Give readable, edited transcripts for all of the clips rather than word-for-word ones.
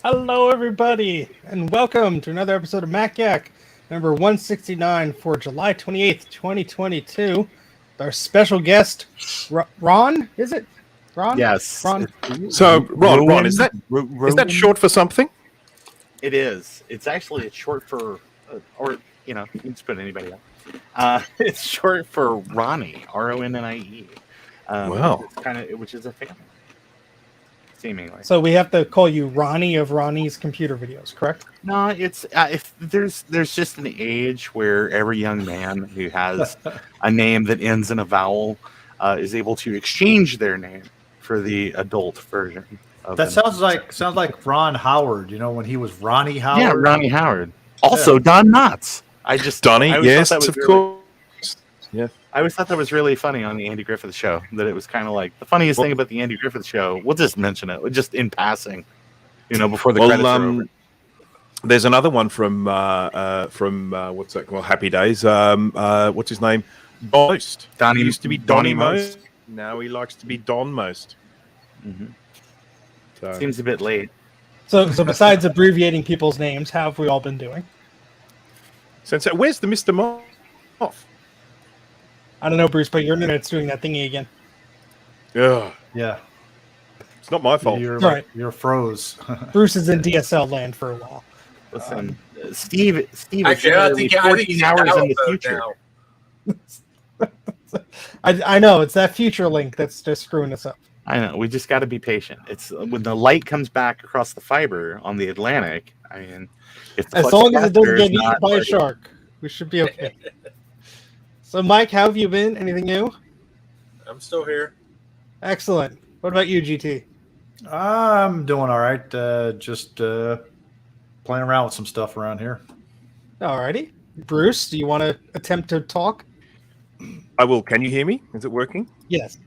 Hello, everybody, and welcome to another episode of MacYak, number 169 for July 28th, 2022. Our special guest, Ron, is it? Ron? Yes. Ron? So, Ron, is that Rowan? short for something? It is. It's short for, you can just put anybody up. It's short for Ronnie, Ronnie. Wow. Which is a family, seemingly. So we have to call you Ronnie of Ronnie's computer videos, correct? No, it's if there's just an age where every young man who has a name that ends in a vowel is able to exchange their name for the adult version. That sounds like Ron Howard. You know, when he was Ronnie Howard. Yeah, Ronnie Howard. Also, Don Knotts. Donnie, yes, of course. Yeah. I always thought that was really funny on the Andy Griffith Show. That it was kind of like the funniest thing about the Andy Griffith Show. We'll just mention it, just in passing, before the credits are over. There's another one from what's that called? Happy Days. What's his name? Don Most. He used to be Donnie Most. Now he likes to be Don Most. Mm-hmm. So. Seems a bit late. So besides abbreviating people's names, how have we all been doing? Sensei, where's the Mr. Moth? I don't know, Bruce, but your internet's doing that thingy again. Yeah. It's not my fault. You're froze. Bruce is in DSL land for a while. Listen, Steve Actually, I think 14 hours in the future. I know, it's that future link that's just screwing us up. I know. We just got to be patient. It's when the light comes back across the fiber on the Atlantic. I mean, as long as it doesn't get eaten by a shark, we should be okay. So, Mike, how have you been? Anything new? I'm still here. Excellent. What about you, GT? I'm doing all right. Just playing around with some stuff around here. Alrighty. Bruce, do you want to attempt to talk? I will. Can you hear me? Is it working? Yes.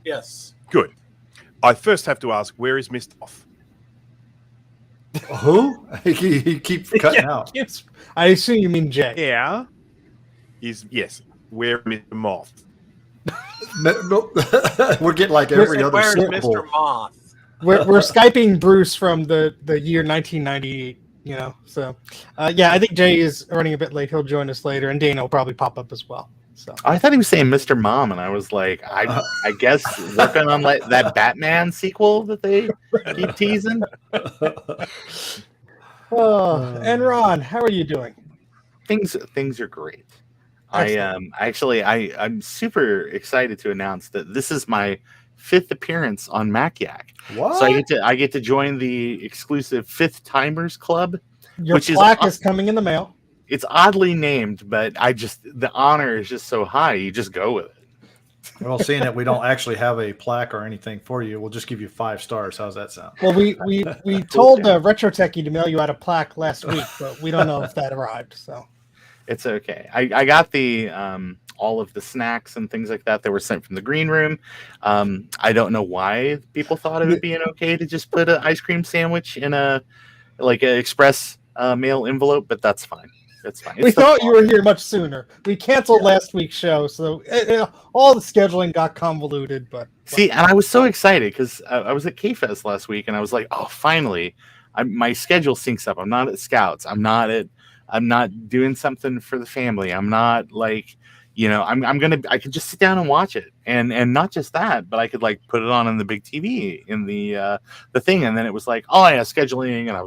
Yes. Good. I first have to ask, where is Mr. Moth? Who? He keeps cutting out. Yes. I assume you mean Jay. Yeah. Yes. Where is Mr. Moth? No, we're getting like every other Where's syllable. Mr. Moth? We're Skyping Bruce from the year 1998, So, I think Jay is running a bit late. He'll join us later, and Dana will probably pop up as well. So I thought he was saying Mr. Mom, and I was like, I guess working on that Batman sequel that they keep teasing. And Ron, how are you doing? Things are great. I'm super excited to announce that this is my 5th appearance on MacYak. What? So I get to join the exclusive 5th Timers Club. Your plaque is coming in the mail. It's oddly named, but the honor is just so high. You just go with it. Well, seeing that we don't actually have a plaque or anything for you, we'll just give you 5 stars. How's that sound? Well, we told Retro Techie to mail you out a plaque last week, but we don't know if that arrived. So it's okay. I got the all of the snacks and things like that were sent from the green room. I don't know why people thought it would be okay to just put an ice cream sandwich in an express mail envelope, but that's fine. That's fine. We thought you were here much sooner. We canceled last week's show, so all the scheduling got convoluted. But see, and I was so excited because I was at K-Fest last week, and I was like, "Oh, finally, my schedule syncs up. I'm not at Scouts. I'm not doing something for the family. I'm not I could just sit down and watch it, and not just that, but I could put it on the big TV in the thing, and then it was like, oh yeah, scheduling, and I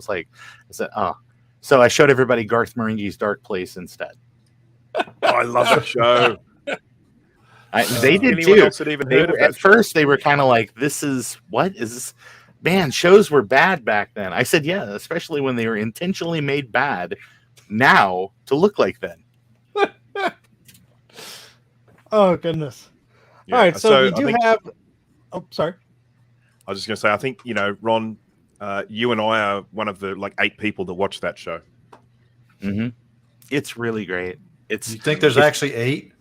said, oh. So I showed everybody Garth Marenghi's Dark Place instead. Oh, I love the show. They did too. At first, they were kind of like, "This is what is this?" Man, shows were bad back then. I said, "Yeah, especially when they were intentionally made bad. Now to look like then." Oh goodness! Yeah. All right, so we have. Oh, sorry. I was just going to say, I think Ron. You and I are one of the 8 people that watch that show. Mm-hmm. It's really great. You think there's actually 8?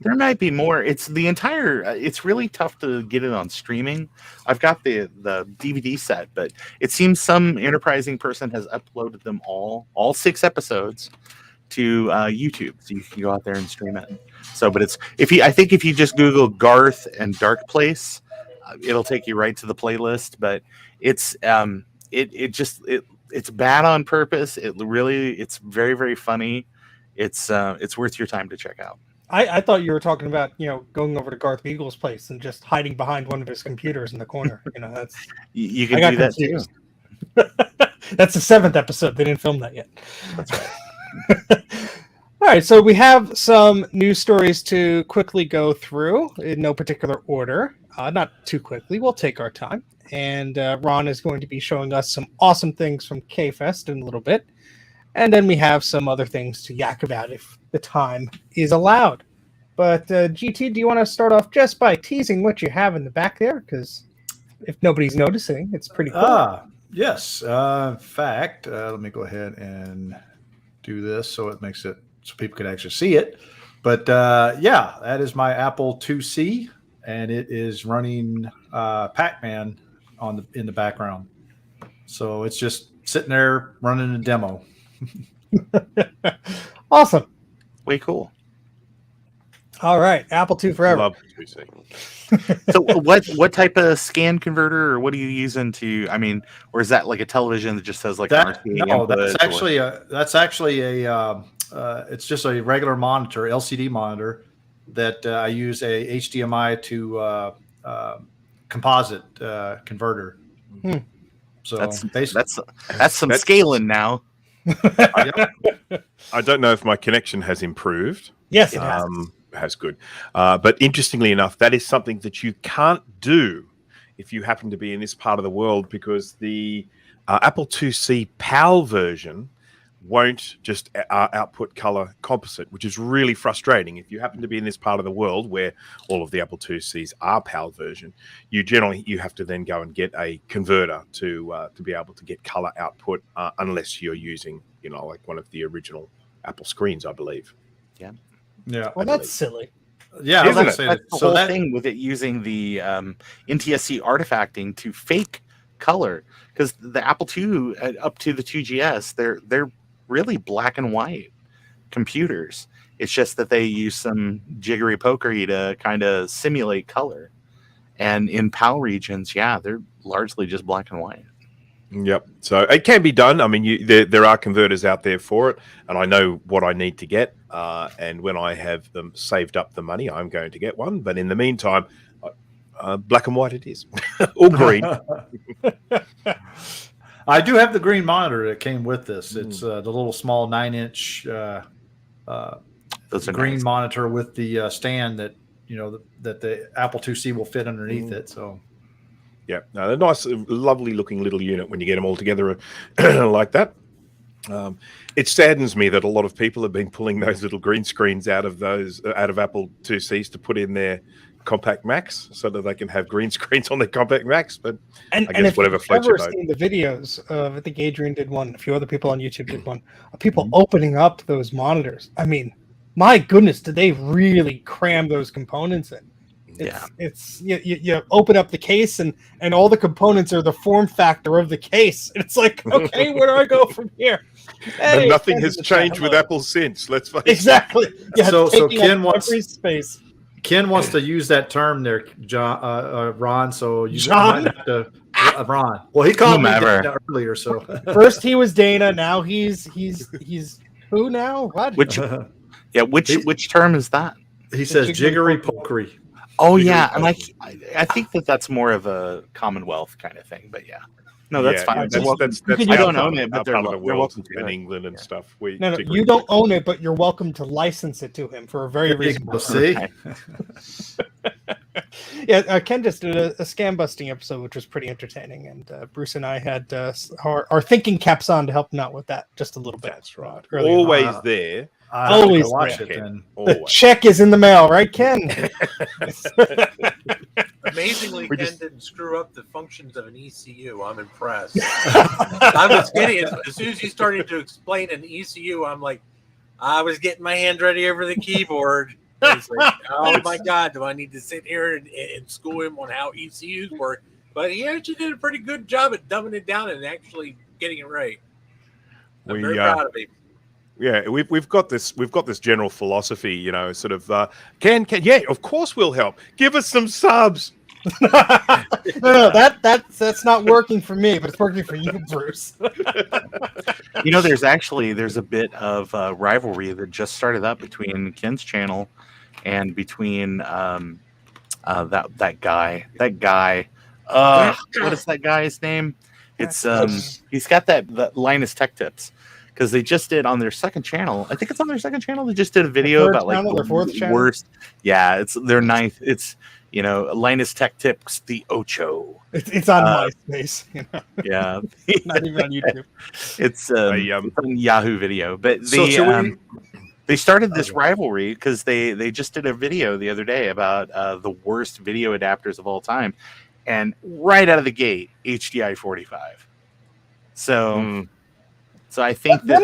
There might be more. It's the entire. It's really tough to get it on streaming. I've got the DVD set, but it seems some enterprising person has uploaded them all 6 episodes to YouTube, so you can go out there and stream it. So, but if you just Google Garth and Dark Place. It'll take you right to the playlist, but it's it's bad on purpose. It's very, very funny. It's worth your time to check out. I thought you were talking about, going over to Garth Beagle's place and just hiding behind one of his computers in the corner. That's You can do that too. That's the 7th episode. They didn't film that yet. That's right. All right, so we have some news stories to quickly go through in no particular order. Not too quickly. We'll take our time. And Ron is going to be showing us some awesome things from K-Fest in a little bit. And then we have some other things to yak about if the time is allowed. But GT, do you want to start off just by teasing what you have in the back there? Because if nobody's noticing, it's pretty cool. Yes. In fact, let me go ahead and do this so it makes it so people can actually see it. But that is my Apple IIc, and it is running Pac-Man in the background. So it's just sitting there running a demo. Awesome. Way cool. All right, Apple II forever. Love IIc. So what type of scan converter, or what are you using to? I mean, or is that like a television that just says like That's RCA actually a it's just a regular monitor, LCD monitor that I use a HDMI to composite converter. So that's some scaling now. I don't know if my connection has improved. Yes, it has good. But interestingly enough, that is something that you can't do if you happen to be in this part of the world, because the Apple IIc PAL version won't just output color composite, which is really frustrating. If you happen to be in this part of the world where all of the Apple IIcs are PAL version, you have to then go and get a converter to be able to get color output, unless you're using like one of the original Apple screens, I believe. Yeah. Well, that's silly. Yeah, Isn't that's it? That's the whole thing with it using the NTSC artifacting to fake color, because the Apple II up to the 2GS, they're really black and white computers. It's just that they use some jiggery pokery to kind of simulate color. And in PAL regions, they're largely just black and white. Yep. So it can be done. I mean, there are converters out there for it, and I know what I need to get. And when I have them saved up the money, I'm going to get one. But in the meantime, black and white it is, or green. I do have the green monitor that came with this. It's the little small 9-inch green monitor with the stand that that the Apple IIc will fit underneath it. So. Yeah, no, a nice, lovely looking little unit when you get them all together like that. It saddens me that a lot of people have been pulling those little green screens out of Apple IIcs to put in their compact Macs so that they can have green screens on their compact Macs. But I guess whatever floats your boat. I've never seen the videos of, I think Adrian did one, a few other people on YouTube did one, of people opening up those monitors. I mean, my goodness, did they really cram those components in? It's you open up the case and all the components are the form factor of the case. It's like, okay, where do I go from here? Hey, and nothing has changed with Apple since. Let's face it. Exactly. So Ken wants to use that term there, John, Ron. So you might have to Ron. Well, he called me Dana earlier. So first he was Dana. Now he's who now? What? Which term is that? He says jiggery pokery. Oh yeah, and I think that's more of a Commonwealth kind of thing, but no, that's fine. That's I don't own it, but they're welcome to in England and stuff. No, you don't own it, but you're welcome to license it to him for a very reasonable see. Ken just did a scam busting episode, which was pretty entertaining, and Bruce and I had our thinking caps on to help him out with that just a little bit. That's right. Always there. Always watch it then. The check is in the mail, right, Ken? Amazingly, Ken didn't screw up the functions of an ECU. I'm impressed. I was getting as soon as he started to explain an ECU, I'm like, I was getting my hand ready over the keyboard. Like, oh my God, do I need to sit here and school him on how ECUs work? But he actually did a pretty good job at dumbing it down and actually getting it right. I'm very proud of him. Yeah, we've got this general philosophy, sort of. Ken, yeah, of course we'll help. Give us some subs. No, that's not working for me, but it's working for you, Bruce. You know, there's a bit of rivalry that just started up between Ken's channel and between that guy. What is that guy's name? It's he's got that Linus Tech Tips, because they just did on their second channel. I think it's on their second channel. They just did a video about like their fourth channel? worst. Yeah, it's their ninth. It's Linus Tech Tips, the Ocho. It's on MySpace. Yeah, Not even on YouTube. it's on Yahoo Video. But they started this rivalry because they just did a video the other day about the worst video adapters of all time, and right out of the gate, HDI 45. So I think that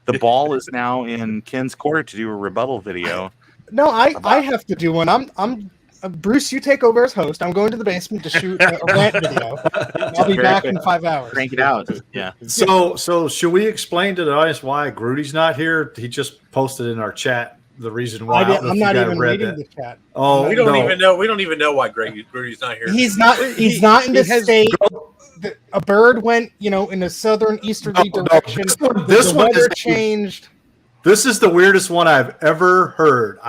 the ball is now in Ken's court to do a rebuttal video. No, I have to do one. I'm Bruce, you take over as host. I'm going to the basement to shoot a rant video. I'll be back in 5 hours. Crank it out. Yeah. So should we explain to the audience why Grudy's not here? He just posted in our chat the reason why. I'm not even reading the chat. Oh, we don't even know. We don't even know why Grudy's not here. He's not in the state. A bird went, in a southern easterly direction. This one weather changed. This is the weirdest one I've ever heard.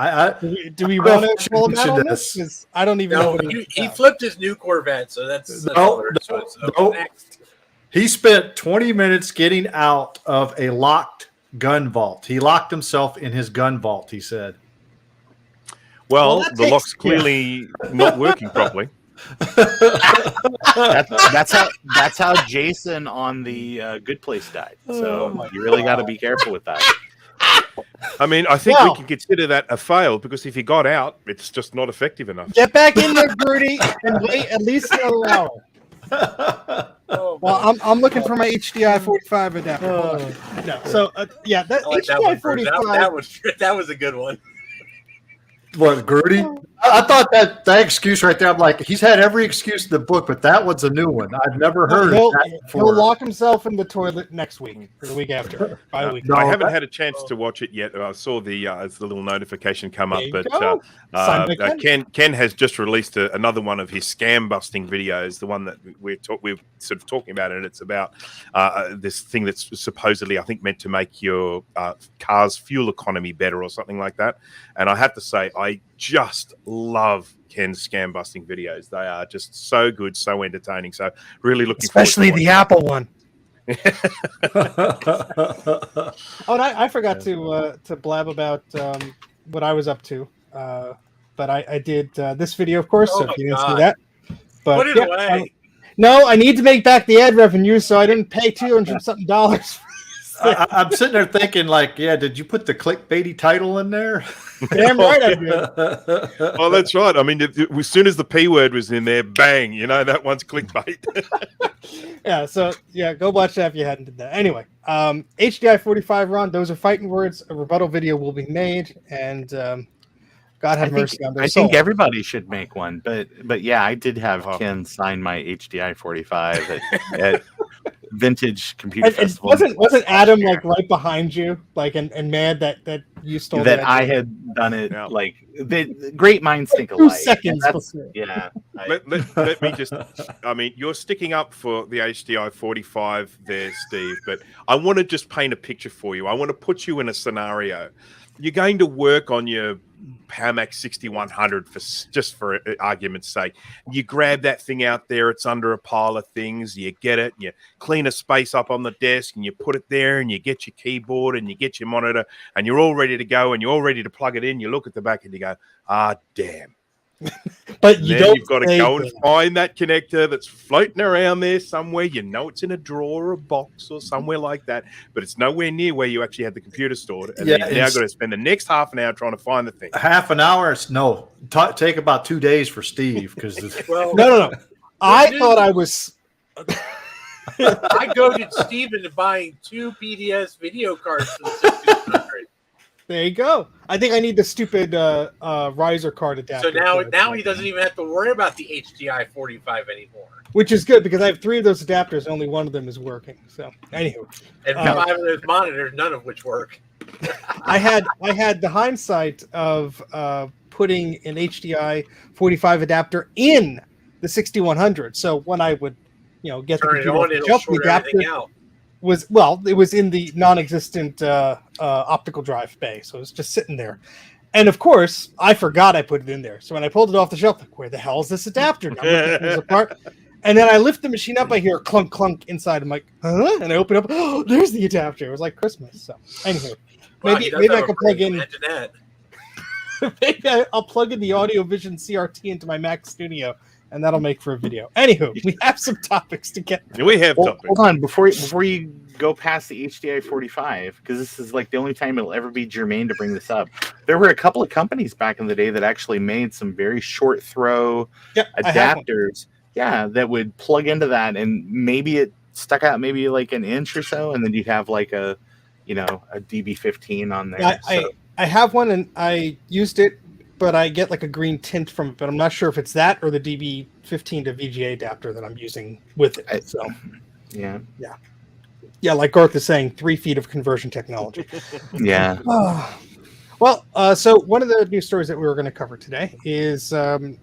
Do we want to pull him out on this? 'Cause I don't even know. He flipped his new Corvette, so that's next. He spent 20 minutes getting out of a locked gun vault. He locked himself in his gun vault, he said. Well, the lock's clearly not working properly. That's how Jason on the Good Place died. So you really got to be careful with that. I mean, I think we can consider that a fail, because if he got out, it's just not effective enough. Get back in there, Grudy, and wait at least another hour. Well, I'm looking for my HDI 45 adapter. No, so that HDI 45. That was a good one. What, Grudy? I thought that excuse right there, I'm like, he's had every excuse in the book, but that one's a new one. I've never heard of that before. He'll lock himself in the toilet next week or the week after. I haven't had a chance to watch it yet. I saw the little notification come up, but Ken has just released another one of his scam busting videos, the one that we're sort of talking about, and it's about this thing that's supposedly, I think, meant to make your car's fuel economy better or something like that. And I have to say, I just love Ken's scam busting videos. They are just so good, so entertaining. So really looking especially forward to the Apple one. And I forgot to blab about what I was up to, but I did this video, of course. So if you didn't see that, but put it away. No, I need to make back the ad revenue, so I didn't pay $200 something. I'm sitting there thinking, like, did you put the clickbaity title in there? Damn right I did. Oh, that's right. I mean, as soon as the P word was in there, bang, that one's clickbait. Go watch that if you hadn't did that. Anyway, HDI 45, Ron, those are fighting words. A rebuttal video will be made, and God have mercy on their soul. I think everybody should make one, but yeah, I did have Ken sign my HDI 45 at Vintage Computer Festival. Wasn't Adam like right behind you, like and mad that you stole that I had done it? Yeah. Like the great minds think alike. 2 seconds. Yeah. Let me just. I mean, you're sticking up for the HDI 45 there, Steve. But I want to just paint a picture for you. I want to put you in a scenario. You're going to work on your Powermax 6100 for argument's sake. You grab that thing out there, it's under a pile of things, you get it, you clean a space up on the desk, and you put it there, and you get your keyboard, and you get your monitor, and you're all ready to go, and you're all ready to plug it in. You look at the back, and you go, damn. But you've got to go and find that connector that's floating around there somewhere. It's in a drawer or a box or somewhere like that, but it's nowhere near where you actually had the computer stored. And you've now got to spend the next half an hour trying to find the thing. Half an hour? Take about 2 days for Steve. Because no. I thought I was. I goaded Steve into buying 2 PDS video cards for the 1600. There you go. I think I need the stupid riser card adapter. So now he doesn't even have to worry about the HDI 45 anymore. Which is good, because I have 3 of those adapters. Only one of them is working. So anywho, and 5 of those monitors, none of which work. I had the hindsight of putting an HDI 45 adapter in the 6100. So when I would, get the Turn it computer off on, the it'll shelf, short the adapter everything out. it was in the non-existent optical drive bay, so it was just sitting there. And of course, I forgot I put it in there. So when I pulled it off the shelf, like, where the hell is this adapter? And I'm looking things apart. And then I lift the machine up, I hear a clunk clunk inside. I'm like, huh? And I open up, oh, there's the adapter. It was like Christmas. So anyway, Wow, maybe he does I have can a plug brain. in. Imagine that. Maybe I'll plug in the AudioVision CRT into my Mac Studio, and that'll make for a video. Anywho, we have some topics to get. We have Well, topics. hold on before you go past the HDI 45, because this is like the only time it'll ever be germane to bring this up. There were a couple of companies back in the day that actually made some very short throw Yep, I have one. adapters. Yeah, that would plug into that, and maybe it stuck out maybe like an inch or so, and then you'd have like a DB15 on there. Yeah, I have one, and I used it, but I get like a green tint from it. But I'm not sure if it's that or the DB15 to VGA adapter that I'm using with it. So yeah, like Garth is saying, 3 feet of conversion technology. yeah. Well, so one of the news stories that we were going to cover today is, the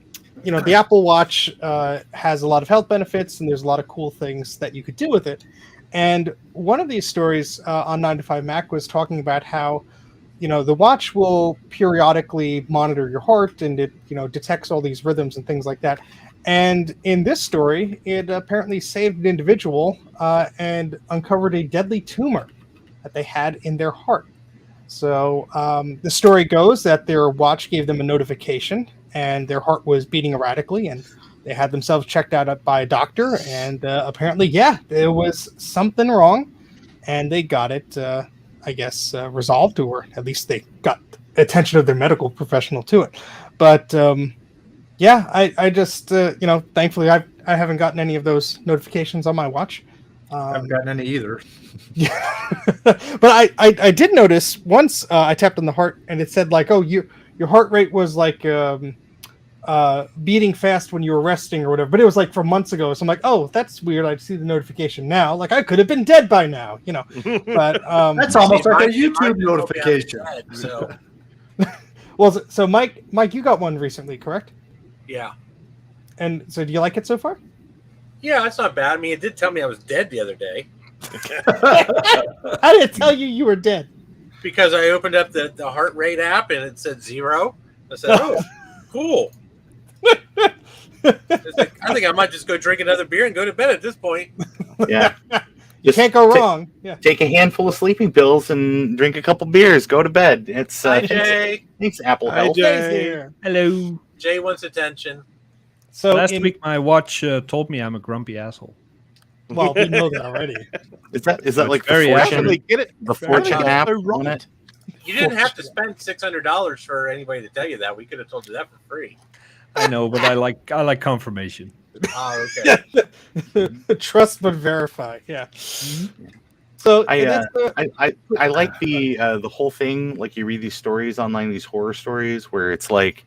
Apple Watch has a lot of health benefits, and there's a lot of cool things that you could do with it. And one of these stories on 9 to 5 Mac was talking about how, the watch will periodically monitor your heart, and it, detects all these rhythms and things like that. And in this story, it apparently saved an individual and uncovered a deadly tumor that they had in their heart. So the story goes that their watch gave them a notification, and their heart was beating erratically, and they had themselves checked out by a doctor. And apparently, there was something wrong, and they got it, resolved, or at least they got attention of their medical professional to it. But I just, thankfully I haven't gotten any of those notifications on my watch. I haven't gotten any either. But I did notice once I tapped on the heart, and it said like, oh, your heart rate was like beating fast when you were resting or whatever. But it was like from months ago. So I'm like, oh, that's weird. I see the notification now. Like I could have been dead by now, But That's almost like a Mine YouTube didn't go notification. bad, so well, so Mike, you got one recently, correct? yeah. And so do you like it so far? Yeah, that's not bad. I mean, it did tell me I was dead the other day How did it tell you were dead? because I opened up the heart rate app and it said 0. I said, oh, cool. It's like, I think I might just go drink another beer and go to bed at this point. Yeah. You can't go wrong. Yeah. Take a handful of sleeping pills and drink a couple beers. Go to bed. It's Hi, Jay. thanks Apple Hi, Health. Jay. Jay's here. Hello. Jay wants attention. So Last week, my watch told me I'm a grumpy asshole. well, we know that already. Is that like very the accurate. fortune, Get it? the fortune Very app right. on it? You didn't have to spend $600 for anybody to tell you that. We could have told you that for free. I know, but I like confirmation. Oh, okay. Trust but verify. Yeah. So I like the whole thing. Like you read these stories online, these horror stories where it's like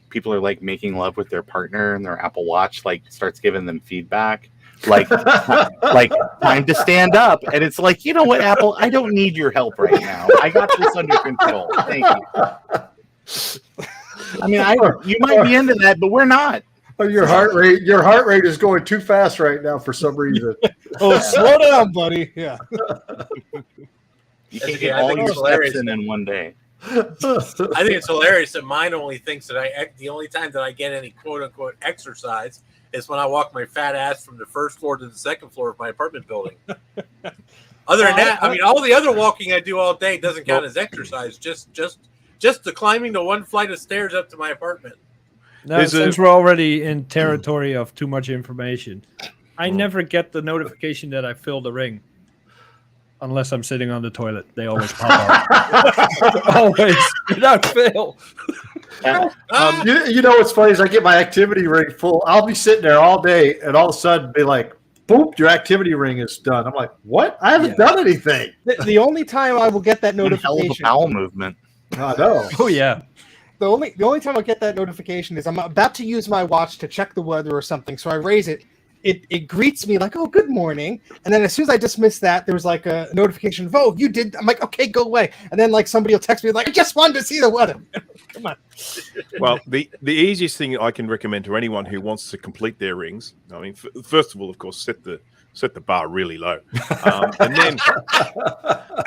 people are like making love with their partner and their Apple Watch like starts giving them feedback. Like time to stand up, and it's like, you know what, Apple, I don't need your help right now. I got this under control. Thank you. I mean, you might be into that, but we're not. Your heart rate is going too fast right now for some reason. oh, slow down, buddy. Yeah. You That's can't okay. get I all think your it's hilarious. steps in one day. I think it's hilarious that mine only thinks that the only time that I get any quote unquote exercise is when I walk my fat ass from the first floor to the second floor of my apartment building. Other than that, I mean, all the other walking I do all day doesn't count as exercise. Just the climbing the one flight of stairs up to my apartment. Now, since we're already in territory of too much information, I never get the notification that I filled the ring. Unless I'm sitting on the toilet. They always pop up. Always. Without fail. You know what's funny is I get my activity ring full. I'll be sitting there all day and all of a sudden be like, boop, your activity ring is done. I'm like, what? I haven't done anything. The only time I will get that Hell of a notification. bowel movement. I know. Oh, yeah. The only time I'll get that notification is I'm about to use my watch to check the weather or something. So I raise it. it greets me like, "Oh, good morning," and then as soon as I dismiss that, there was like a notification of, "Oh, you did." I'm like, "Okay, go away," and then like somebody will text me like, "I just wanted to see the weather." Come on. Well, the easiest thing I can recommend to anyone who wants to complete their rings, I mean, first of all, of course, set the bar really low, and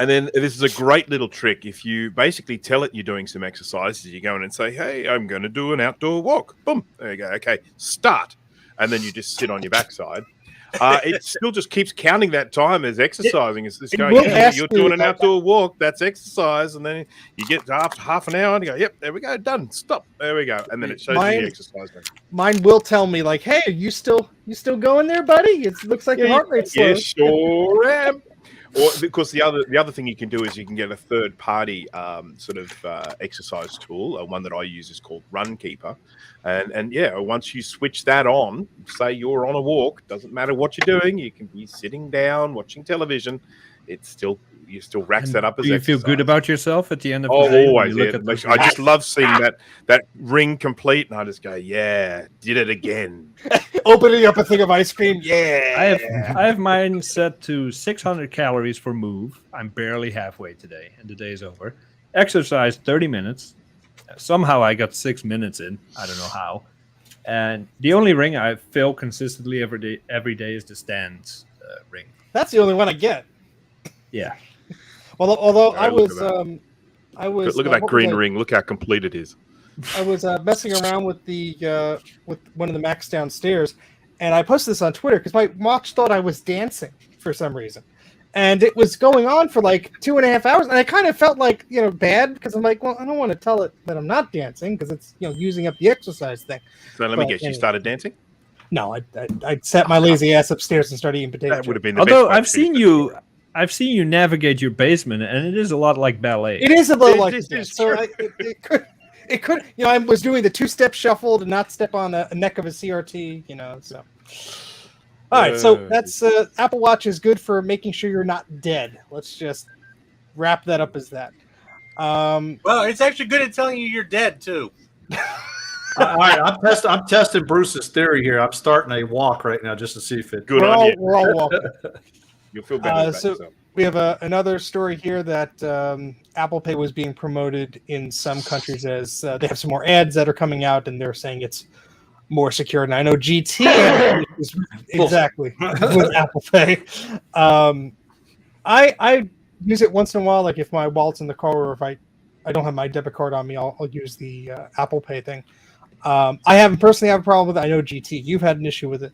then this is a great little trick. If you basically tell it you're doing some exercises, you go in and say, "Hey, I'm going to do an outdoor walk." Boom, there you go. Okay, start, and then you just sit on your backside. It still just keeps counting that time as exercising. It's just going, "Hey, you're doing an outdoor walk. That's exercise." And then you get after half an hour and you go, "Yep, there we go, done. Stop. There we go." And then it shows you the exercise. Mine will tell me like, "Hey, are you still going there, buddy? It looks like your heart rate's slow." Yeah, sure am. Or because the other thing you can do is you can get a third party exercise tool. One that I use is called Runkeeper, and yeah, once you switch that on, say you're on a walk, doesn't matter what you're doing, you can be sitting down watching television. You still racks that up as do you exercise. feel good about yourself at the end of the day? Always. Yeah. I just love seeing that ring complete, and I just go, "Yeah, did it again." Opening up a thing of ice cream, yeah. I have mine set to 600 calories for move. I'm barely halfway today, and the day is over. Exercise 30 minutes. Somehow I got 6 minutes in. I don't know how. And the only ring I fill consistently every day is the stands ring. That's the only one I get. Yeah. Well, although Yeah, I look was look at that green ring. Look how complete it is. I was messing around with with one of the Macs downstairs, and I posted this on Twitter because my watch thought I was dancing for some reason, and it was going on for like 2.5 hours, and I kind of felt like bad because I'm like, well, I don't want to tell it that I'm not dancing because it's using up the exercise thing. So let me guess, you started dancing? No, I sat my lazy ass upstairs and started eating potato That would have chips. been the Although best I've seen you navigate your basement, and it is a lot like ballet. It is a little like This this. is So true. it could I was doing the 2-step shuffle to not step on a neck of a CRT, so. All right, so that's Apple Watch is good for making sure you're not dead. Let's just wrap that up as that. Well, it's actually good at telling you you're dead too. All right, I'm testing Bruce's theory here. I'm starting a walk right now just to see if it. Good we're on all, you. We're all welcome. You'll feel better about So yourself. we have another story here that Apple Pay was being promoted in some countries as they have some more ads that are coming out, and they're saying it's more secure. And I know GT is exactly with Apple Pay. I use it once in a while, like if my wallet's in the car or if I don't have my debit card on me, I'll use the Apple Pay thing. I haven't personally have a problem with it. I know GT, you've had an issue with it,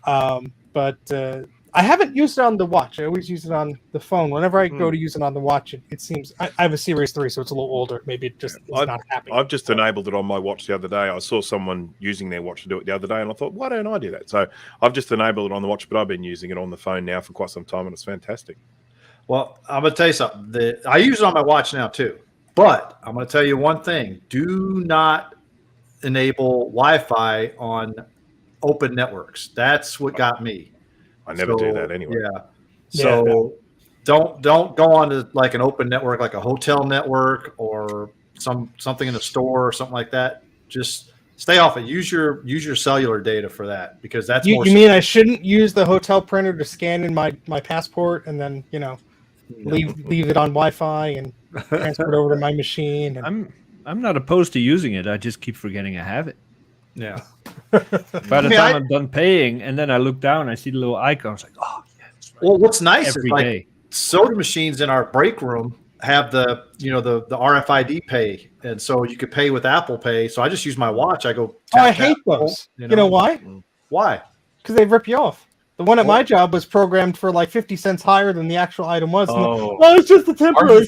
but I haven't used it on the watch. I always use it on the phone. Whenever I go to use it on the watch, it seems I have a Series 3, so it's a little older. Maybe it just is not happy. I've just enabled it on my watch the other day. I saw someone using their watch to do it the other day, and I thought, why don't I do that? So I've just enabled it on the watch, but I've been using it on the phone now for quite some time, and it's fantastic. Well, I'm going to tell you something. I use it on my watch now too. But I'm going to tell you one thing. Do not enable Wi-Fi on open networks. That's what got me. I never do that anyway. Yeah. So don't go on to like an open network, like a hotel network or something in a store or something like that. Just stay off it. Use your cellular data for that because that's you more. You mean I shouldn't use the hotel printer to scan in my passport and then leave it on Wi-Fi and transfer it over to my machine? And... I'm not opposed to using it. I just keep forgetting I have it. Yeah. By the time I'm done paying, and then I look down, I see the little icon. It's like, oh, yeah, that's right. Well, what's nice Every is like day. soda machines in our break room have the RFID pay, and so you could pay with Apple Pay. So I just use my watch. I go. I hate those. You know why? Why? Because they rip you off. The one at my job was programmed for like 50 cents higher than the actual item was. It's just a temporary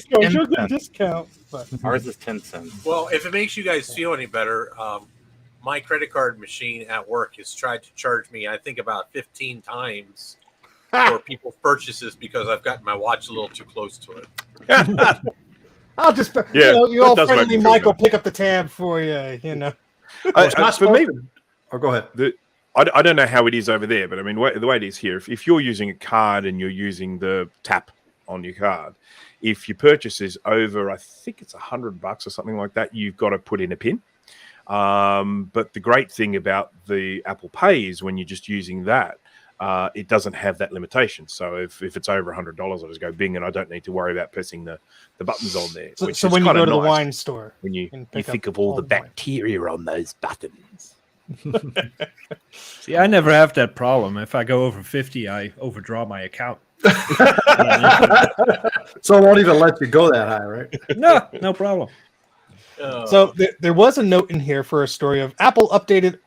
discount. But. Ours is 10 cents. Well, if it makes you guys feel any better, my credit card machine at work has tried to charge me, I think, about 15 times for people's purchases because I've gotten my watch a little too close to it. I'll just, you all friendly Mike will pick up the tab for you, For me, go ahead. I don't know how it is over there, but I mean, the way it is here, if you're using a card and you're using the tap on your card, if your purchase is over, I think it's $100 or something like that, you've got to put in a PIN. But the great thing about the Apple Pay is when you're just using that, it doesn't have that limitation. So if it's over $100, I just go Bing, and I don't need to worry about pressing the buttons on there. So when you go to the wine store, when you and pick think up of all the wine. bacteria on those buttons. See, I never have that problem. If I go over 50, I overdraw my account. So it won't even let you go that high, right? No problem. So there was a note in here for a story of Apple updated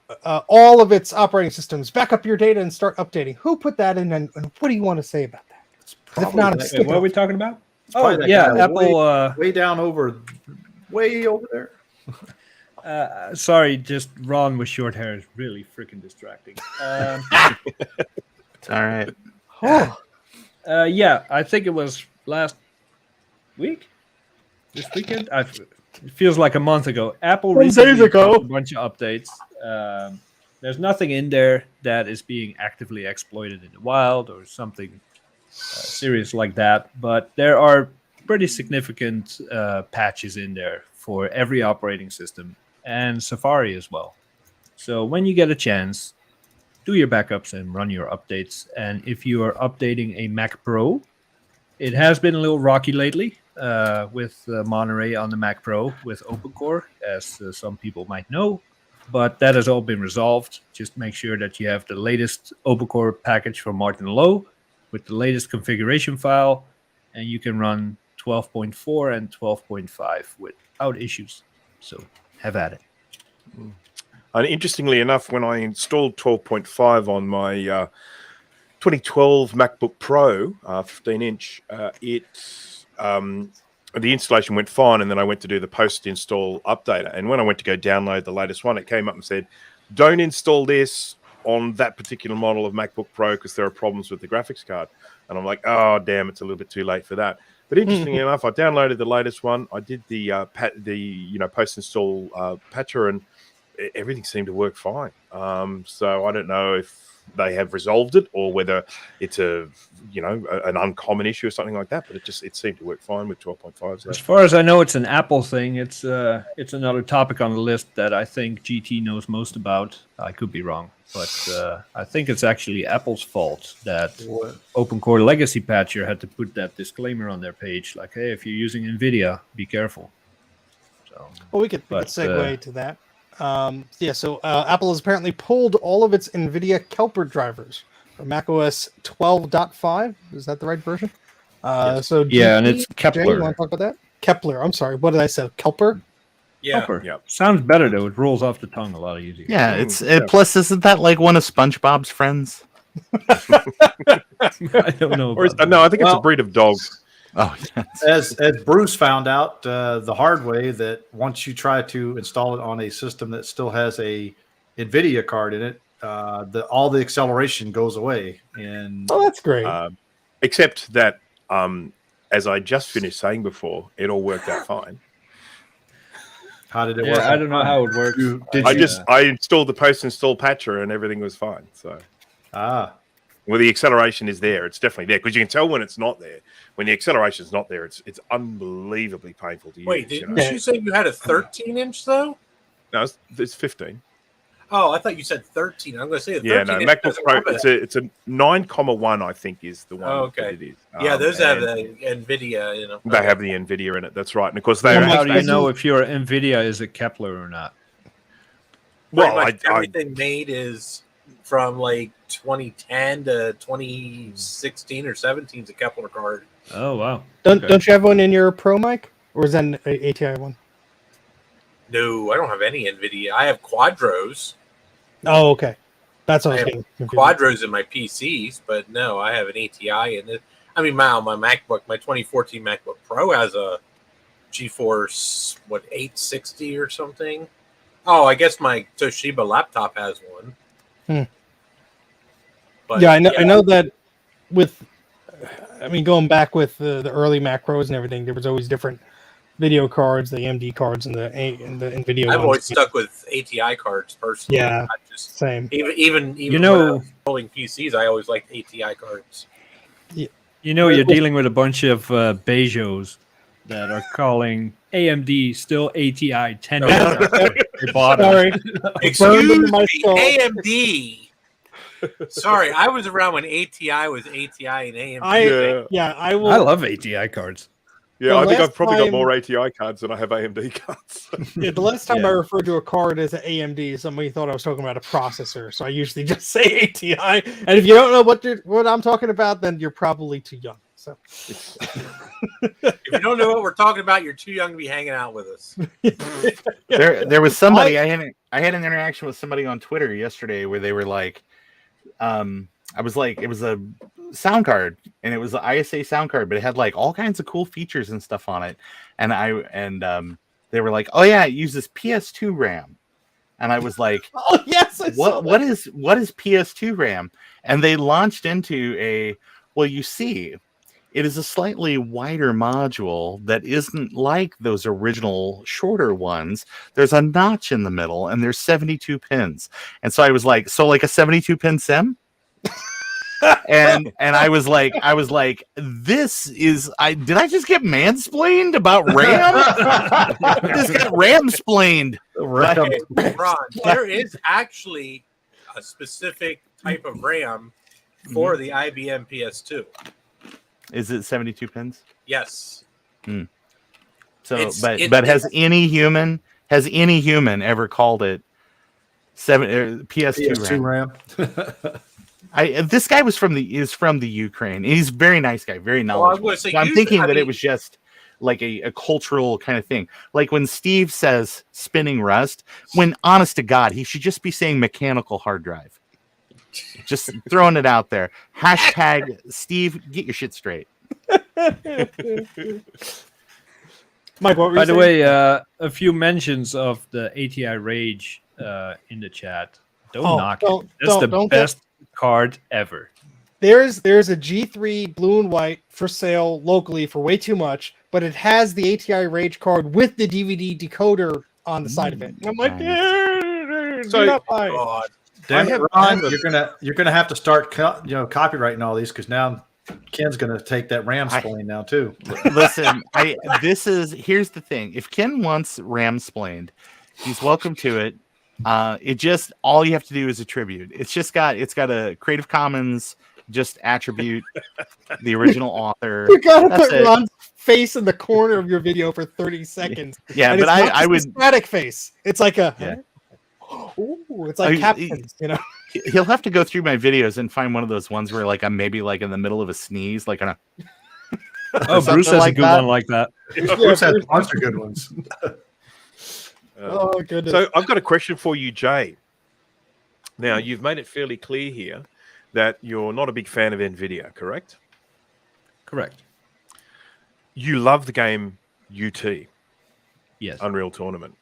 all of its operating systems. Back up your data and start updating. Who put that in, and what do you want to say about that? If not, Probably it's Wait, what are we talking about? probably Oh, that yeah, guy Apple. way down way over there. Sorry, just Ron with short hair is really freaking distracting. It's all right. Yeah, I think it was last week, this weekend. It feels like a month ago. Apple 10 days recently ago. dropped a bunch of updates. There's nothing in there that is being actively exploited in the wild or something serious like that, but there are pretty significant patches in there for every operating system and Safari as well. So when you get a chance, do your backups and run your updates. And if you are updating a Mac Pro, it has been a little rocky lately with Monterey on the Mac Pro with OpenCore, as some people might know. But that has all been resolved. Just make sure that you have the latest OpenCore package from Martin Lowe with the latest configuration file, and you can run 12.4 and 12.5 without issues. So have at it. And interestingly enough, when I installed 12.5 on my 2012 MacBook Pro, 15-inch, the installation went fine, and then I went to do the post-install update. And when I went to go download the latest one, it came up and said, don't install this on that particular model of MacBook Pro because there are problems with the graphics card. And I'm like, oh, damn, it's a little bit too late for that. But interestingly enough, I downloaded the latest one. I did the post-install patcher, and everything seemed to work fine. So I don't know if they have resolved it or whether it's an uncommon issue or something like that. But it seemed to work fine with 12.5. As far as I know, it's an Apple thing. It's another topic on the list that I think GT knows most about. I could be wrong, but I think it's actually Apple's fault that OpenCore Legacy Patcher had to put that disclaimer on their page, like, hey, if you're using NVIDIA, be careful. So, Well, we could segue to that. So Apple has apparently pulled all of its NVIDIA Kepler drivers for macOS 12.5. Is that the right version? Yes. So yeah, and GT, it's Jay, Kepler. you want to talk about that? Kepler. I'm sorry. What did I say? Kelper? Yeah. Kepler. Yeah. Sounds better though. It rolls off the tongue a lot easier. Yeah, plus isn't that like one of SpongeBob's friends? I don't know. Or about no, I think it's a Well- breed of dog. Oh, yes. As Bruce found out the hard way, that once you try to install it on a system that still has a NVIDIA card in it, all the acceleration goes away. And Oh, that's great. Except that, as I just finished saying before, it all worked out fine. how did it Yeah, work? I don't know how it works. I installed the post-install patcher and everything was fine. So, well, the acceleration is there. It's definitely there because you can tell when it's not there. When the acceleration is not there, it's unbelievably painful to use. Wait, didn't you say you had a 13-inch though? No, it's 15. Oh, I thought you said 13. I'm going to say a 13. Yeah, no, MacBook Pro. It's a 9,1, I think, is the one. Oh, okay. That it is. Yeah, those have and the NVIDIA. They have the NVIDIA in it. That's right, and of course they. Well, are how do you actually- know if your NVIDIA is a Kepler or not? Pretty Well, much I everything made is from like 2010 to 2016 or 17 is a Kepler card. Oh wow! Don't okay. you have one in your Pro mic, or is that an ATI one? No, I don't have any NVIDIA. I have Quadros. Oh, okay. That's what I was I have getting confused. Quadros in my PCs, but no, I have an ATI in it. I mean, my MacBook, my 2014 MacBook Pro has a GeForce 860 or something. Oh, I guess my Toshiba laptop has one. But Yeah, I know that with, I mean, going back with the early macros and everything, there was always different video cards, the AMD cards, and the NVIDIA I've ones. always stuck with ATI cards personally. Yeah. Not just Same. even You when know- I was rolling PCs, I always liked ATI cards. You know, you're dealing with a bunch of Bejos that are calling AMD still ATI 10 years after they bought it. Sorry. Burned into Excuse my me, soul. AMD. Sorry, I was around when ATI was ATI and AMD. I will. I love ATI cards. Yeah, The I think last I've probably got time- more ATI cards than I have AMD cards. Yeah, the last time Yeah. I referred to a card as an AMD, somebody thought I was talking about a processor. So I usually just say ATI. And if you don't know what I'm talking about, then you're probably too young. So If you don't know what we're talking about, you're too young to be hanging out with us. There was somebody I had an interaction with somebody on Twitter yesterday where they were like, I was like, it was a sound card and it was an ISA sound card, but it had like all kinds of cool features and stuff on it. And they were like, oh yeah, it uses PS2 RAM. And I was like, oh yes, I saw what is PS2 RAM? And they launched into well, you see, it is a slightly wider module that isn't like those original shorter ones. There's a notch in the middle and there's 72 pins. And so I was like, so like a 72 pin SIM? and I was like, this is did I just get mansplained about RAM? This got RAM-splained. Okay, Ron, there is actually a specific type of RAM for the IBM PS2. Is it 72 pins? Yes. So, It's- but has any human ever called it PS2 RAM? RAM. This guy is from the Ukraine. He's a very nice guy, very Well, I was knowledgeable. gonna say, So I'm usually- thinking I that it mean- was just like a cultural kind of thing. Like when Steve says spinning rust, when honest to God, he should just be saying mechanical hard drive. Just throwing it out there. Hashtag Steve, get your shit straight. Mike, what were By you the saying? way, a few mentions of the ATI Rage in the chat. Don't Oh, knock don't- it. That's the don't best card ever. There's a G3 blue and white for sale locally for way too much, but it has the ATI Rage card with the DVD decoder on the side of it. And I'm like, Nice. So- do not buy it. God. Damn I it, have- Ron, you're gonna have to start copywriting all these because now Ken's gonna take that RAM spline now too. Listen, here's the thing. If Ken wants RAM-splained, he's welcome to it. It just all you have to do is attribute. It's got a Creative Commons just attribute the original author. You gotta That's put it. Ron's face in the corner of your video for 30 seconds. Yeah, And but it's not I just a would. static face. It's like a Yeah. Ooh, it's like I- captions, you know. He'll have to go through my videos and find one of those ones where like I'm maybe like in the middle of a sneeze, like on a. Oh, something Bruce has like a good that. one like that. Bruce has a bunch of good ones. Oh goodness. So I've got a question for you, Jay. Now, you've made it fairly clear here that you're not a big fan of NVIDIA, correct? Correct. You love the game UT, Yes. Unreal Tournament.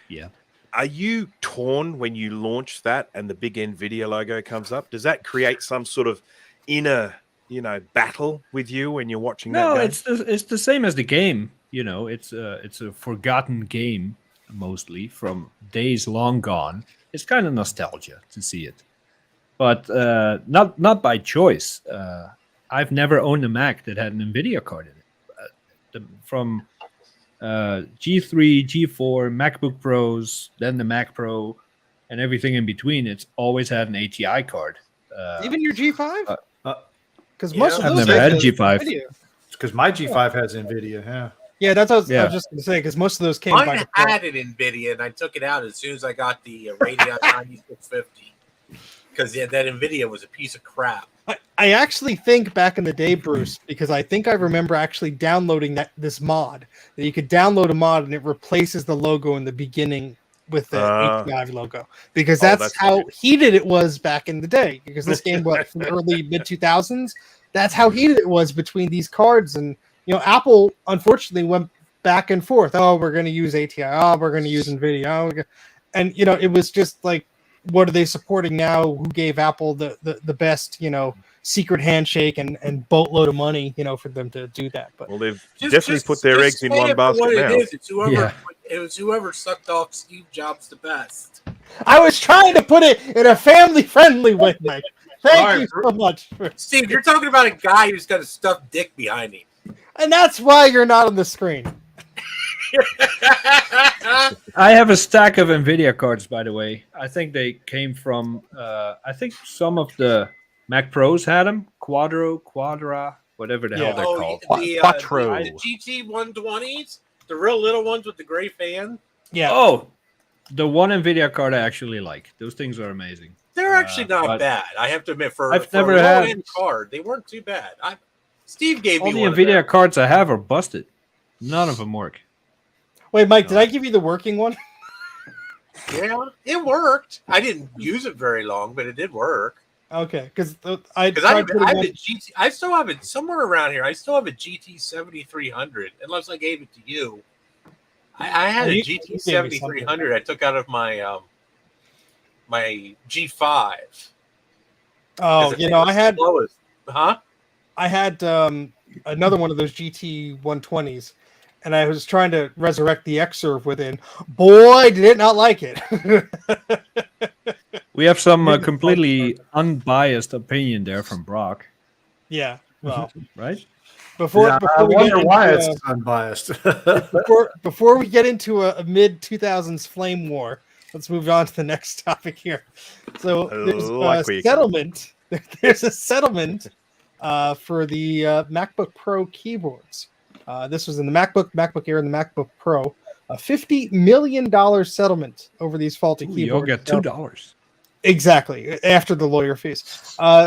Yeah. Are you torn when you launch that and the big NVIDIA logo comes up? Does that create some sort of inner, battle with you when you're watching that No, game? it's the same as the game. It's a forgotten game mostly from days long gone. It's kind of nostalgia to see it, but not by choice. I've never owned a Mac that had an NVIDIA card in it. From G3, G4, MacBook Pros, then the Mac Pro, and everything in between, it's always had an ATI card. Even your G5? Because yeah, most of I've those never had a have G5. NVIDIA. Because my G5 has NVIDIA. Yeah. Yeah, that's what I was Yeah. just going to say. Because most of those came by Mine default. had an NVIDIA, and I took it out as soon as I got the Radeon 9650. Because that NVIDIA was a piece of crap. I actually think back in the day, Bruce, because I think I remember actually downloading this mod. That you could download a mod and it replaces the logo in the beginning with the ATI logo. Because that's how weird. heated it was back in the day. Because this game was from the early mid 2000s. That's how heated it was between these cards. And Apple unfortunately went back and forth. Oh, we're going to use ATI. Oh, we're going to use NVIDIA. Oh, and it was just like, what are they supporting now? Who gave Apple the best, secret handshake and boatload of money, for them to do that? But Well, they've Just- definitely just- put their just eggs in say one it for basket what now. It is. Yeah. It was whoever sucked off Steve Jobs the best. I was trying to put it in a family-friendly way, Mike. Thank All right, you so much. Steve, you're talking about a guy who's got a stuffed dick behind him. And that's why you're not on the screen. I have a stack of NVIDIA cards, by the way. I think they came from, I think some of the Mac Pros had them. Quadra, whatever the hell they're called. Quattro. The GT 120s, the real little ones with the gray fan. Yeah. Oh, the one NVIDIA card I actually like. Those things are amazing. They're actually not but bad. I have to admit, for I've for never a had- low-end card, they weren't too bad. Steve gave All me the one of NVIDIA them. cards I have are busted. None of them work. Wait, Mike, did I give you the working one? Yeah, it worked. I didn't use it very long, but it did work. Okay, because I Because I tried have putting a GT. I still have it somewhere around here. I still have a GT 7300, unless I gave it to you. I had Oh, a you GT gave me 7300. I took out of my my G5. Oh, you know, I had Huh? I had another one of those GT 120s, and I was trying to resurrect the X-Serve within. Boy, did it not like it. We have some completely unbiased opinion there from Brock, Yeah, well, right? before Yeah, I before we get wonder into, why it's unbiased. before we get into a mid 2000s flame war, let's move on to the next topic here. So there's Like a we- settlement. There's a settlement for the MacBook Pro keyboards. This was in the MacBook Air, and the MacBook Pro. A $50 million settlement over these faulty Ooh, keyboards. you'll get $2. Exactly, after the lawyer fees.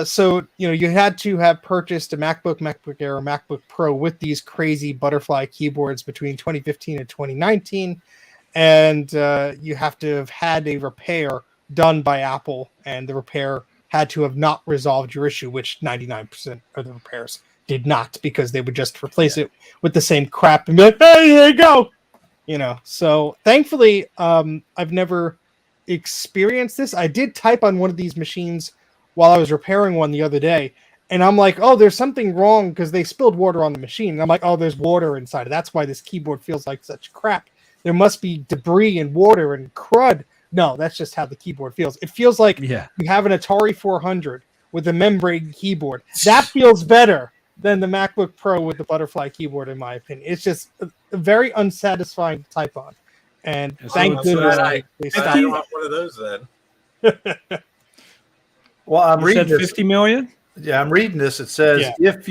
So, you know, you had to have purchased a MacBook Air, or MacBook Pro with these crazy butterfly keyboards between 2015 and 2019. And you have to have had a repair done by Apple, and the repair had to have not resolved your issue, which 99% of the repairs did not, because they would just replace it with the same crap and be like, hey, here you go. You know, so thankfully, I've never experienced this. I did type on one of these machines while I was repairing one the other day, and I'm like, oh, there's something wrong, because they spilled water on the machine. And I'm like, oh, there's water inside it. That's why this keyboard feels like such crap. There must be debris and water and crud. No, that's just how the keyboard feels. It feels like Yeah. you have an Atari 400 with a membrane keyboard. That feels better than the MacBook Pro with the butterfly keyboard, in my opinion. It's just a very unsatisfying to type on. And So thank it's, goodness I they I stopped. don't have one of those then. Well, I'm You reading said this. 50 million? Yeah, I'm reading this. It says Yeah. if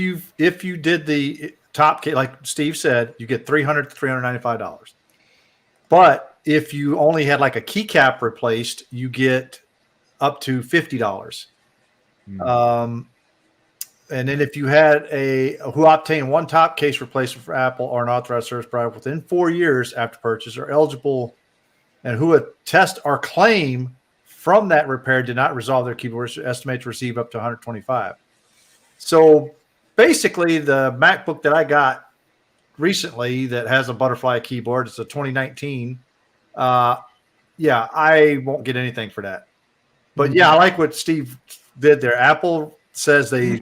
you did the top key, like Steve said, you get $300 to $395. But if you only had like a keycap replaced, you get up to $50. And then if you had who obtained one top case replacement for Apple or an authorized service provider within 4 years after purchase are eligible, and who attest or claim from that repair did not resolve their keyboard, estimate to receive up to 125. So basically, the MacBook that I got recently that has a butterfly keyboard, it's a 2019. Yeah, I won't get anything for that. But yeah, I like what Steve did there. Apple says they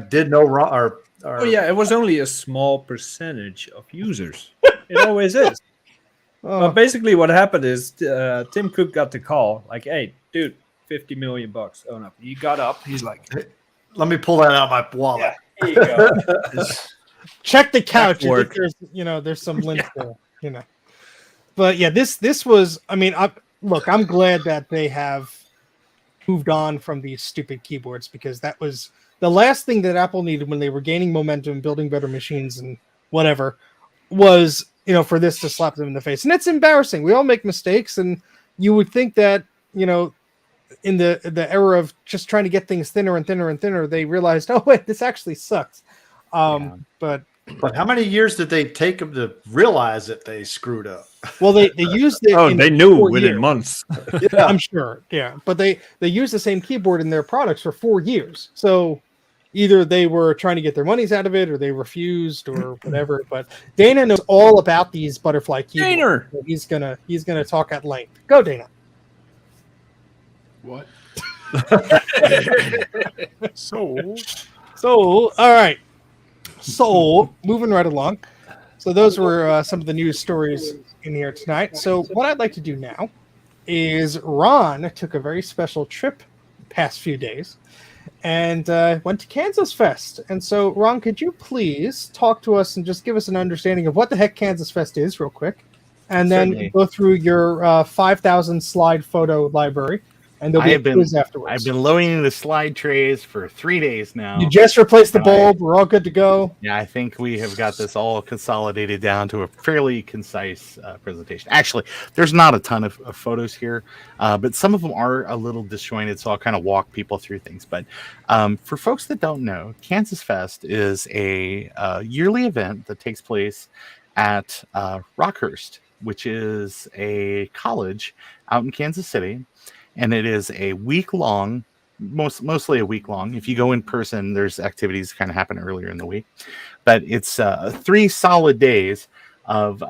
did no wrong, or Oh, yeah, it was only a small percentage of users. It always is. Oh, Basically, what happened is Tim Cook got the call, like, hey, dude, $50 million. Oh, no. He got up. He's like, let me pull that out of my wallet. here you go. check the couch. I Work. think there's some lint there, you know. But yeah, this was. I mean, I'm glad that they have moved on from these stupid keyboards, because that was the last thing that Apple needed when they were gaining momentum, building better machines and whatever, was, you know, for this to slap them in the face. And it's embarrassing. We all make mistakes, and you would think that, you know, in the era of just trying to get things thinner and thinner and thinner, they realized, oh wait, this actually sucks. But But how many years did they take them to realize that they screwed up? well, they used it. Oh, in they knew 4 within years. months. I'm sure, yeah. But they used the same keyboard in their products for 4 years. So either they were trying to get their monies out of it, or they refused, or whatever. But Dana knows all about these butterfly keyboards. Dana! So he's gonna talk at length. Go, Dana. What? So, all right. So, moving right along. So, those were some of the news stories in here tonight. So, what I'd like to do now is Ron took a very special trip the past few days, and went to Kansas Fest. And so, Ron, could you please talk to us and just give us an understanding of what the heck Kansas Fest is, real quick, and then Certainly. go through your 5,000 slide photo library, and there'll be a quiz afterwards. I've been loading the slide trays for 3 days now. You just replaced the bulb. We're all good to go. Yeah, I think we have got this all consolidated down to a fairly concise presentation. Actually, there's not a ton of photos here, but some of them are a little disjointed, so I'll kind of walk people through things. But for folks that don't know, Kansas Fest is a yearly event that takes place at Rockhurst, which is a college out in Kansas City. And it is a week-long, mostly a week-long. If you go in person, there's activities kind of happen earlier in the week. But it's 3 solid days of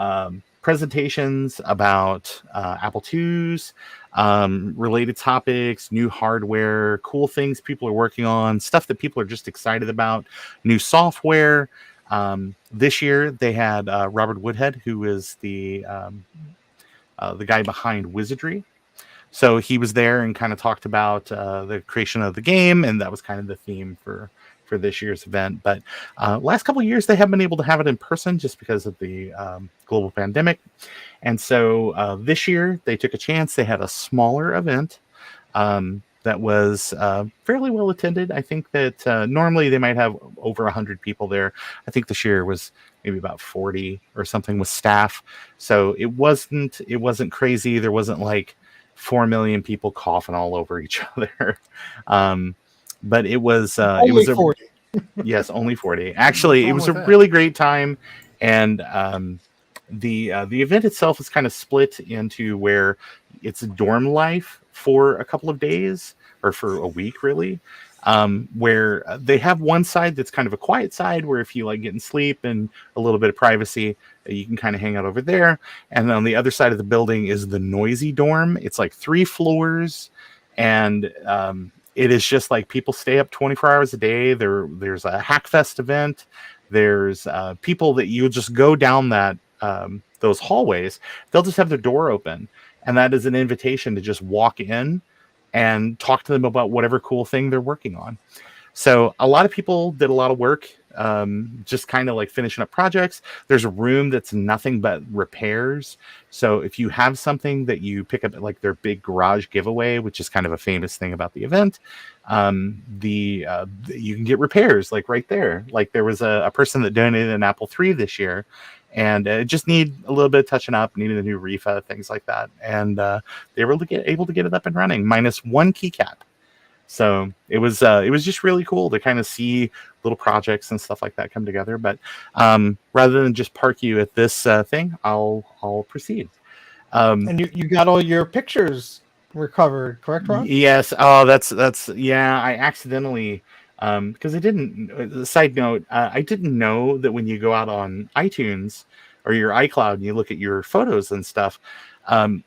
presentations about Apple IIs, related topics, new hardware, cool things people are working on, stuff that people are just excited about, new software. This year, they had Robert Woodhead, who is the guy behind Wizardry. So he was there and kind of talked about the creation of the game, and that was kind of the theme for this year's event. But last couple of years, they haven't been able to have it in person just because of the global pandemic. And so this year, they took a chance. They had a smaller event that was fairly well attended. I think that normally they might have over 100 people there. I think this year was maybe about 40 or something with staff. So it wasn't crazy. There wasn't like 4 million people coughing all over each other. But it was Only 40. Yes, only 40. Actually, it was a really great time. And the event itself is kind of split into where it's dorm life for a couple of days or for a week, really. Where they have one side that's kind of a quiet side where if you like getting sleep and a little bit of privacy, you can kind of hang out over there. And on the other side of the building is the noisy dorm. It's like 3 floors, and it is just like people stay up 24 hours a day. There's a Hackfest event. There's people that you just go down that those hallways. They'll just have their door open, and that is an invitation to just walk in and talk to them about whatever cool thing they're working on. So a lot of people did a lot of work, just kind of like finishing up projects. There's a room that's nothing but repairs. So if you have something that you pick up at like their big garage giveaway, which is kind of a famous thing about the event, you can get repairs like right there. Like there was a person that donated an Apple III this year, and it just need a little bit of touching up, needed a new REFA, things like that. And they were able to get it up and running, minus 1 keycap. So it was just really cool to kind of see little projects and stuff like that come together. But rather than just park you at this thing, I'll proceed. And you got all your pictures recovered, correct, Ron? Yes. Oh, that's yeah. I accidentally. Because I didn't. Side note: I didn't know that when you go out on iTunes or your iCloud and you look at your photos and stuff,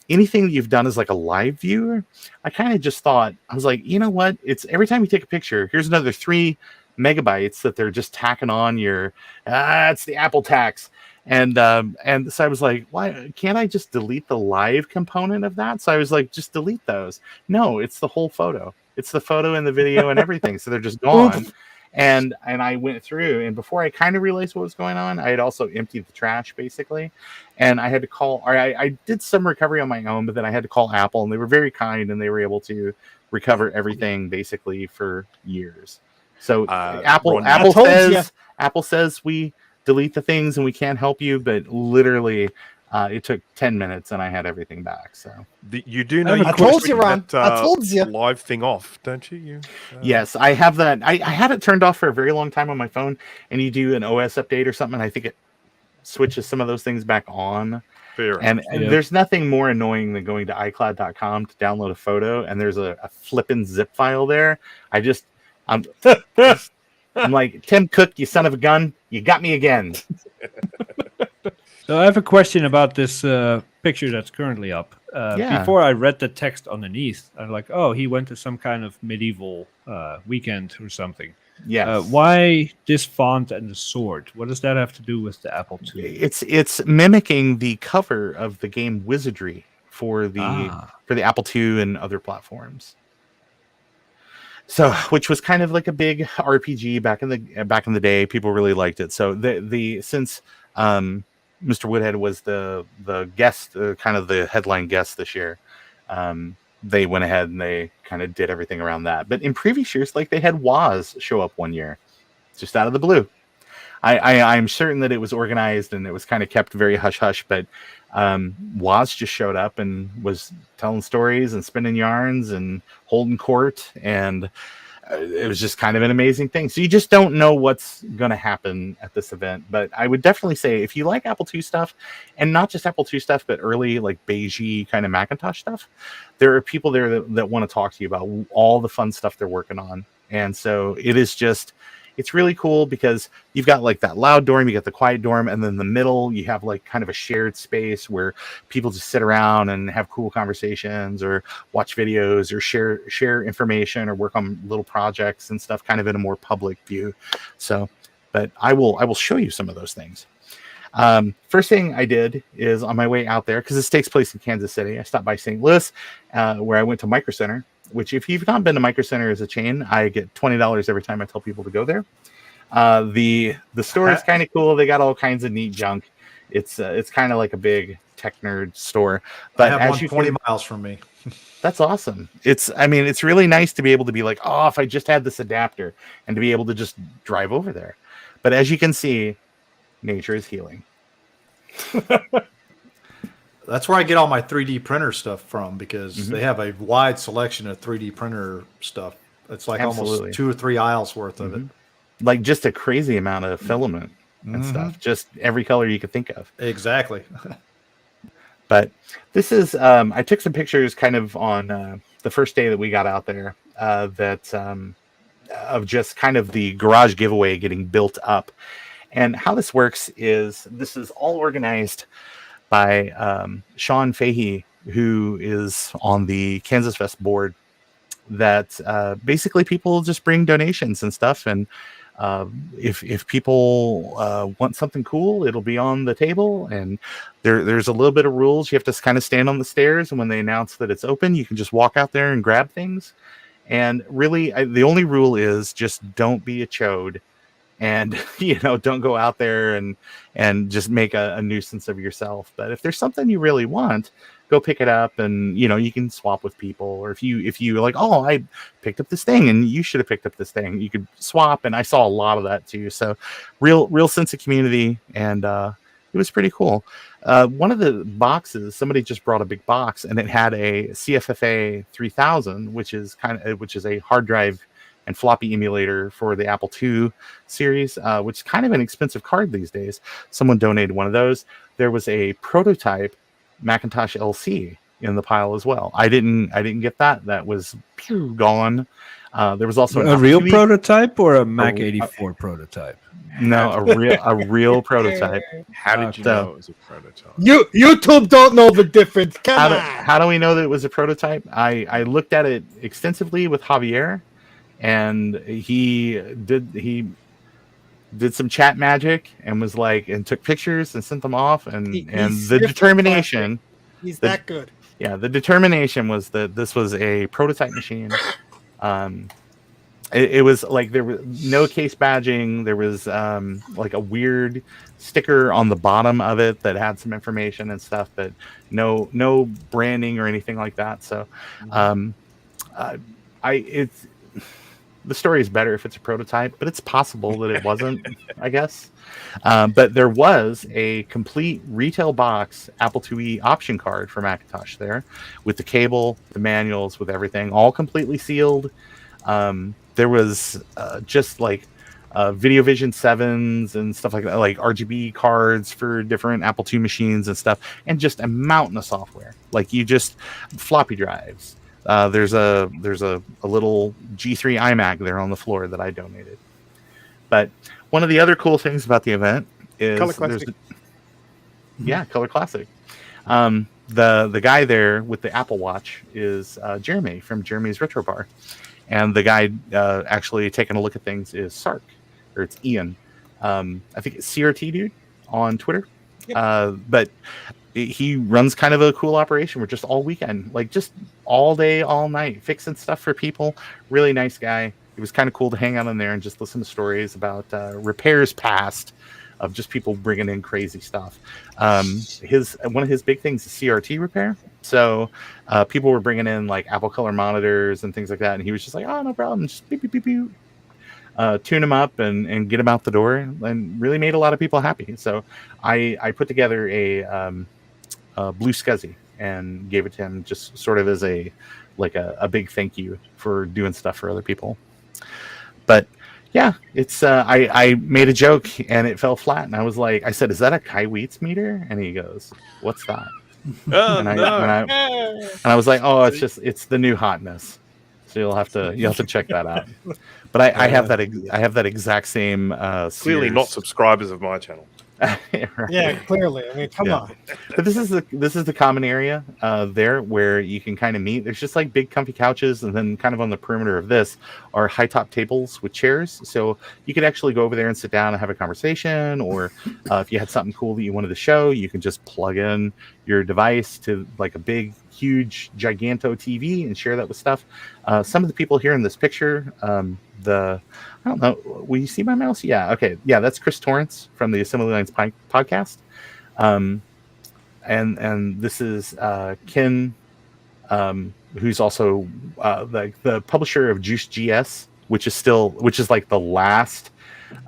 anything that you've done is like a live viewer. I kind of just thought, I was like, you know what? It's every time you take a picture, here's another 3 megabytes that they're just tacking on your. It's the Apple tax. And so I was like, why can't I just delete the live component of that? So I was like, just delete those. No, it's the whole photo. It's the photo and the video and everything. So they're just gone. And I went through, and before I kind of realized what was going on, I had also emptied the trash basically. And I had to call, or I did some recovery on my own, but then I had to call Apple, and they were very kind, and they were able to recover everything basically for years. So Apple says we delete the things and we can't help you, but literally it took 10 minutes and I had everything back. So you do know I told you, Ron. I told you. Live thing off, don't you? Yes, I have that. I had it turned off for a very long time on my phone, and you do an OS update or something, and I think it switches some of those things back on. Fair. And there's nothing more annoying than going to iCloud.com to download a photo, and there's a flippin' zip file there. I'm like, Tim Cook, you son of a gun, you got me again. So I have a question about this picture that's currently up. Before I read the text underneath, I'm like, oh, he went to some kind of medieval weekend or something. Yeah. Why this font and the sword? What does that have to do with the Apple II? It's mimicking the cover of the game Wizardry for the Apple II and other platforms. So, which was kind of like a big RPG back in the day. People really liked it. So since Mr. Woodhead was the guest, kind of the headline guest this year, they went ahead and they kind of did everything around that. But in previous years, like they had Woz show up one year, just out of the blue. I'm certain that it was organized and it was kind of kept very hush hush, but Woz just showed up and was telling stories and spinning yarns and holding court, and it was just kind of an amazing thing. So you just don't know what's going to happen at this event, but I would definitely say if you like Apple II stuff, and not just Apple II stuff, but early like beigey kind of Macintosh stuff, there are people there that want to talk to you about all the fun stuff they're working on. And so it's really cool because you've got like that loud dorm, you got the quiet dorm, and then in the middle you have like kind of a shared space where people just sit around and have cool conversations or watch videos or share information or work on little projects and stuff kind of in a more public view. So, but I will show you some of those things. First thing I did is on my way out there, because this takes place in Kansas City, I stopped by St. Louis, where I went to Micro Center, which if you've not been to Micro Center as a chain, I get $20 every time I tell people to go there. The store is kind of cool. They got all kinds of neat junk. It's kind of like a big tech nerd store. But I have one 20 miles from me. That's awesome. It's really nice to be able to be like, oh, if I just had this adapter, and to be able to just drive over there. But as you can see, nature is healing. That's where I get all my 3D printer stuff from, because they have a wide selection of 3D printer stuff. It's like almost 2 or 3 aisles worth of it. Like just a crazy amount of filament and stuff. Just every color you could think of. Exactly. But this is, I took some pictures kind of on the first day that we got out there of just kind of the garage giveaway getting built up. And how this works is this is all organized by Sean Fahey, who is on the Kansas Fest board, that basically people just bring donations and stuff. And if people want something cool, it'll be on the table. And there's a little bit of rules. You have to kind of stand on the stairs, and when they announce that it's open, you can just walk out there and grab things. And really, the only rule is just don't be a chode. And, don't go out there and just make a nuisance of yourself. But if there's something you really want, go pick it up, and, you can swap with people. Or if you like, oh, I picked up this thing and you should have picked up this thing, you could swap. And I saw a lot of that too. So real sense of community. And it was pretty cool. One of the boxes, somebody just brought a big box, and it had a CFFA 3000, which is a hard drive and floppy emulator for the Apple II series, which is kind of an expensive card these days. Someone donated one of those. There was a prototype Macintosh LC in the pile as well. I didn't get that. That was gone. There was also a real prototype or a Mac 84 prototype. No, a real prototype. How did you know it was a prototype? YouTube don't know the difference. How do we know that it was a prototype? I looked at it extensively with Javier, and he did some chat magic and was like, and took pictures and sent them off, and the determination. He's that good. Yeah, the determination was that this was a prototype machine. It was like there was no case badging. There was like a weird sticker on the bottom of it that had some information and stuff, but no branding or anything like that. So, the story is better if it's a prototype, but it's possible that it wasn't, I guess. But there was a complete retail box Apple IIe option card for Macintosh there, with the cable, the manuals, with everything, all completely sealed. There was just like VideoVision 7s and stuff like that, like RGB cards for different Apple II machines and stuff, and just a mountain of software. Like floppy drives. There's a little G3 iMac there on the floor that I donated. But one of the other cool things about the event is Color Classic. Color Classic. The guy there with the Apple Watch is Jeremy from Jeremy's Retro Bar, and the guy actually taking a look at things is Sark, or it's Ian. I think it's CRT Dude on Twitter. Yep. But he runs kind of a cool operation. We're just all weekend, like just all day, all night, fixing stuff for people. Really nice guy. It was kind of cool to hang out in there and just listen to stories about repairs past of just people bringing in crazy stuff. One of his big things is CRT repair. So people were bringing in like Apple Color monitors and things like that, and he was just like, "Oh, no problem, just beep beep beep beep." Tune them up and get them out the door, and really made a lot of people happy. So I put together a blue SCSI and gave it to him, just sort of as a big thank you for doing stuff for other people. But yeah, it's I made a joke and it fell flat, and I said, "Is that a Kai Wheats meter?" And he goes, "What's that?" And I was like, "Oh, it's the new hotness." So you'll have to check that out. But I have that exact same clearly Sears. not subscribers of my channel. Right. Yeah, clearly. I mean, come on. But this is the common area there where you can kind of meet. There's just like big comfy couches, and then kind of on the perimeter of this are high top tables with chairs. So you could actually go over there and sit down and have a conversation, or if you had something cool that you wanted to show, you can just plug in your device to like a big, huge, giganto TV and share that with stuff. Some of the people here in this picture, I don't know. Will you see my mouse? Yeah. Okay. Yeah, that's Chris Torrance from the Assembly Lines podcast. And this is Ken, who's also the publisher of Juice GS, which is like the last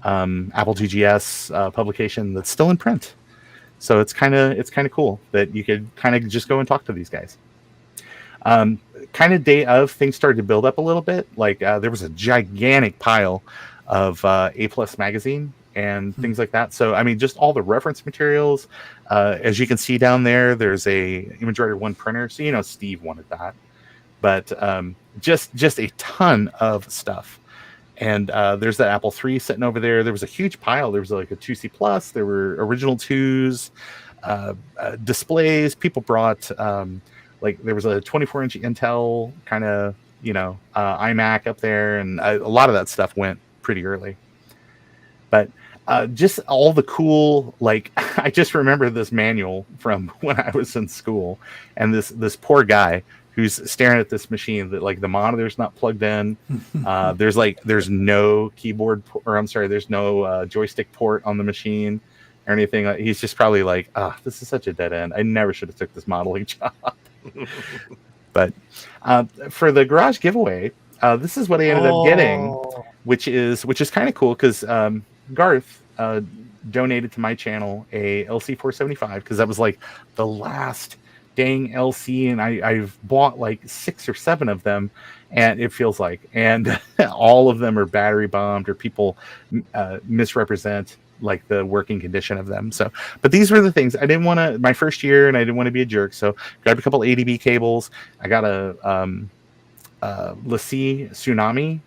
Apple IIgs publication that's still in print. So it's kind of cool that you could kind of just go and talk to these guys. Kind of day of, things started to build up a little bit. Like there was a gigantic pile of A+ magazine and things like that. So I mean, just all the reference materials. As you can see down there, there's a ImageWriter 1 printer. So Steve wanted that, but just a ton of stuff. And there's that Apple III sitting over there. There was a huge pile. There was like a 2C Plus. There were original 2s, displays. People brought there was a 24-inch Intel kind of, iMac up there. And a lot of that stuff went pretty early. But just all the cool, I just remember this manual from when I was in school. And this poor guy who's staring at this machine that the monitor's not plugged in. There's no keyboard, there's no joystick port on the machine or anything. He's just probably like, this is such a dead end. I never should have took this modeling job. But for the garage giveaway, this is what I ended up getting, which is kind of cool because Garth donated to my channel a LC475 because that was like the last dang LC, and I've bought like 6 or 7 of them, and it feels like, and all of them are battery bombed or people misrepresent like the working condition of them. So, but these were the things I didn't want to, my first year, and I didn't want to be a jerk. So grabbed a couple ADB cables. I got a LaCie Tsunami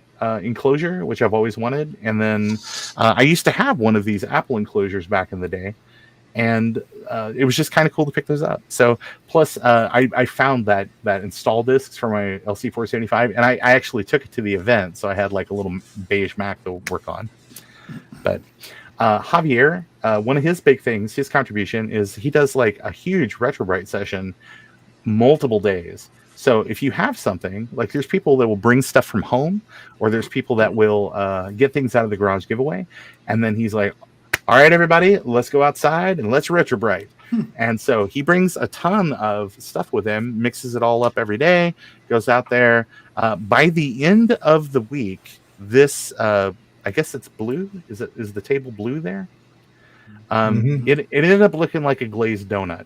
enclosure, which I've always wanted. And then I used to have one of these Apple enclosures back in the day. And it was just kind of cool to pick those up. So plus I found that install discs for my LC475, and I actually took it to the event. So I had like a little beige Mac to work on. But Javier, one of his big things, his contribution is he does like a huge RetroBrite session multiple days. So if you have something, like there's people that will bring stuff from home, or there's people that will get things out of the garage giveaway. And then he's like, all right, everybody, let's go outside and let's RetroBrite. And so he brings a ton of stuff with him, mixes it all up every day, goes out there. By the end of the week, this, I guess it's blue. Is the table blue there? It ended up looking like a glazed donut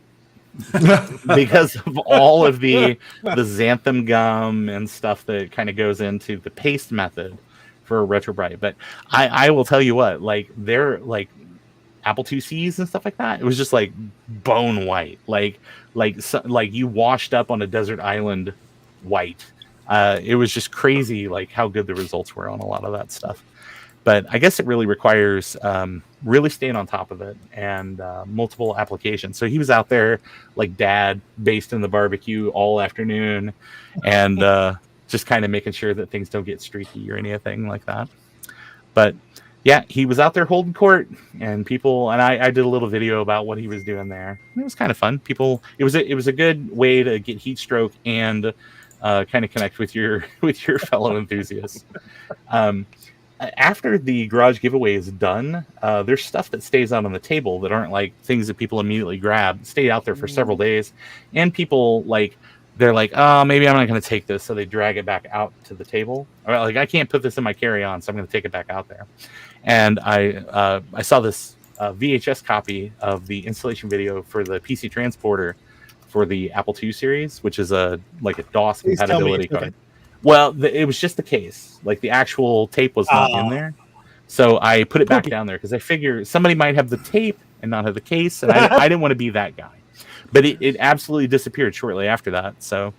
because of all of the xanthan gum and stuff that kind of goes into the paste method for a RetroBrite. But I will tell you what, like they're like Apple IIcs and stuff like that. It was just like bone white, like you washed up on a desert island white. It was just crazy, like how good the results were on a lot of that stuff. But I guess it really requires really staying on top of it and multiple applications. So he was out there like dad, basting the barbecue all afternoon, and just kind of making sure that things don't get streaky or anything like that. But yeah, he was out there holding court, and people, and I did a little video about what he was doing there. It was kind of fun. It was a good way to get heat stroke and kind of connect with your fellow enthusiasts. After the garage giveaway is done, there's stuff that stays out on the table that aren't like things that people immediately grab, stay out there for several days, and people they're like, oh, maybe I'm not going to take this, so they drag it back out to the table. Or like, I can't put this in my carry-on, so I'm going to take it back out there. And I saw this VHS copy of the installation video for the PC transporter for the Apple II series, which is a DOS compatibility card. Okay. Well, it was just the case. Like the actual tape was not in there. So I put it back down there because I figure somebody might have the tape and not have the case. And I didn't want to be that guy. But it absolutely disappeared shortly after that. So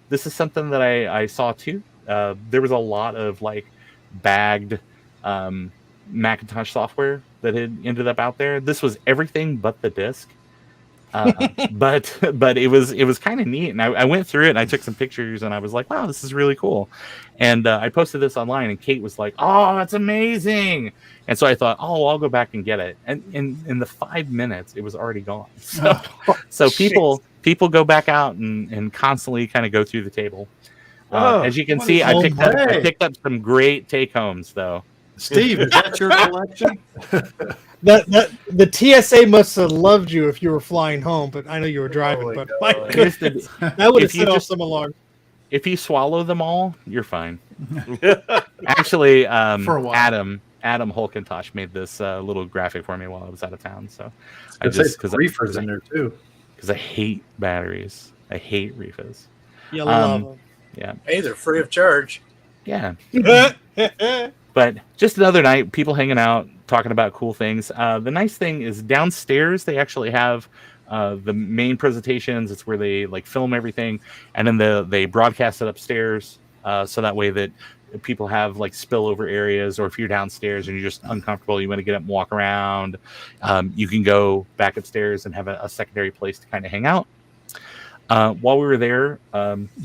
this is something that I saw too. There was a lot of bagged Macintosh software that had ended up out there. This was everything but the disk. But it was kind of neat, and I went through it and I took some pictures and I was like, wow, this is really cool. And I posted this online and Kate was like, oh, that's amazing. And so I thought, oh, I'll go back and get it. And in the 5 minutes it was already gone. So people go back out and constantly kind of go through the table. As you can see, I picked up some great take homes though. Steve, is that your collection? The TSA must have loved you if you were flying home, but I know you were driving. But my goodness, that would have set off some alarm. If you swallow them all, you're fine. Actually, for a while. Adam Holkentosh made this little graphic for me while I was out of town. So I just because reefers in there too. Because I hate batteries. I hate reefers. You love them. Yeah. Hey, they're free of charge. Yeah. But just another night, people hanging out, talking about cool things. The nice thing is downstairs, they actually have the main presentations. It's where they film everything. And then they broadcast it upstairs. So that way that people have spillover areas, or if you're downstairs and you're just uncomfortable, you want to get up and walk around, you can go back upstairs and have a secondary place to kind of hang out. While we were there,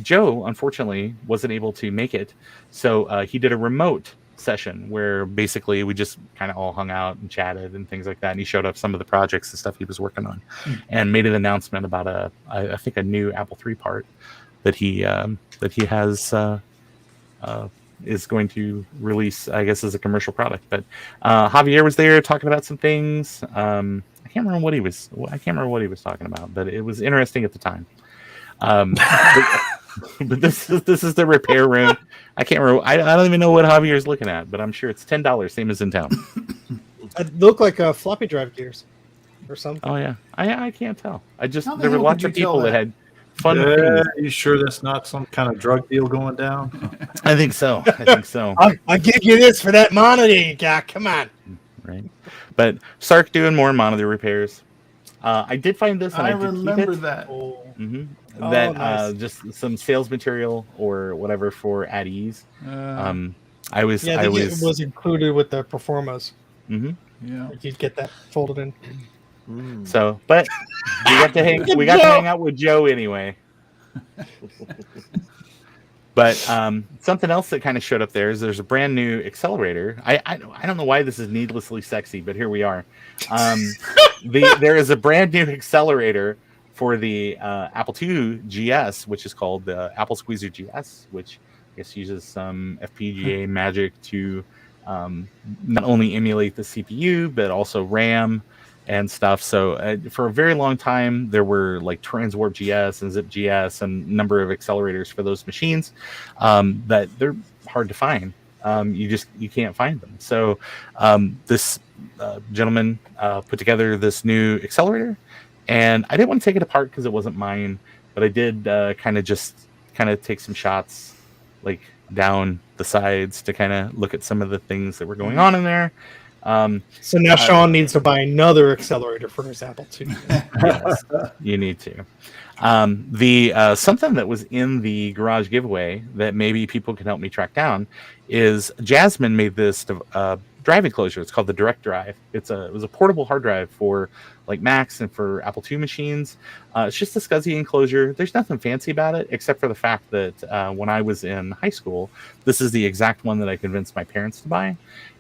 Joe, unfortunately, wasn't able to make it. So he did a remote session where basically we just kind of all hung out and chatted and things like that. And he showed up some of the projects and stuff he was working on and made an announcement about I think a new Apple III part that he has is going to release, I guess, as a commercial product. But Javier was there talking about some things. I can't remember what he was talking about, but it was interesting at the time. But this is the repair room. I can't remember. I don't even know what Javier's looking at, but I'm sure it's $10, same as in town. It looked like floppy drive gears or something. Oh yeah, I can't tell. There were lots of people that had fun. Are you sure that's not some kind of drug deal going down? I think so. I'll give you this for that monitor you got. Come on. Right, but Sark doing more monitor repairs. I did find this, and I remember that. Mm-hmm. Nice. Just some sales material or whatever for at ease. It was included with the Performas. Mm-hmm. Yeah, you'd get that folded in. So, but we got to hang out with Joe anyway. But something else that kind of showed up there is there's a brand new accelerator. I don't know why this is needlessly sexy, but here we are. There is a brand new accelerator for the Apple II GS, which is called the Apple Squeezer GS, which I guess uses some FPGA magic to not only emulate the CPU, but also RAM and stuff. So for a very long time, there were Transwarp GS and Zip GS and a number of accelerators for those machines that they're hard to find. You can't find them. So this gentleman put together this new accelerator, and I didn't want to take it apart because it wasn't mine, but I did kind of take some shots down the sides to kind of look at some of the things that were going on in there. So now Sean needs to buy another accelerator for his Apple II. Yes, you need to. The something that was in the garage giveaway that maybe people can help me track down is Jasmine made this drive enclosure. It's called the Direct Drive. It was a portable hard drive for like Macs and for Apple II machines. It's just a SCSI enclosure. There's nothing fancy about it except for the fact that when I was in high school, this is the exact one that I convinced my parents to buy.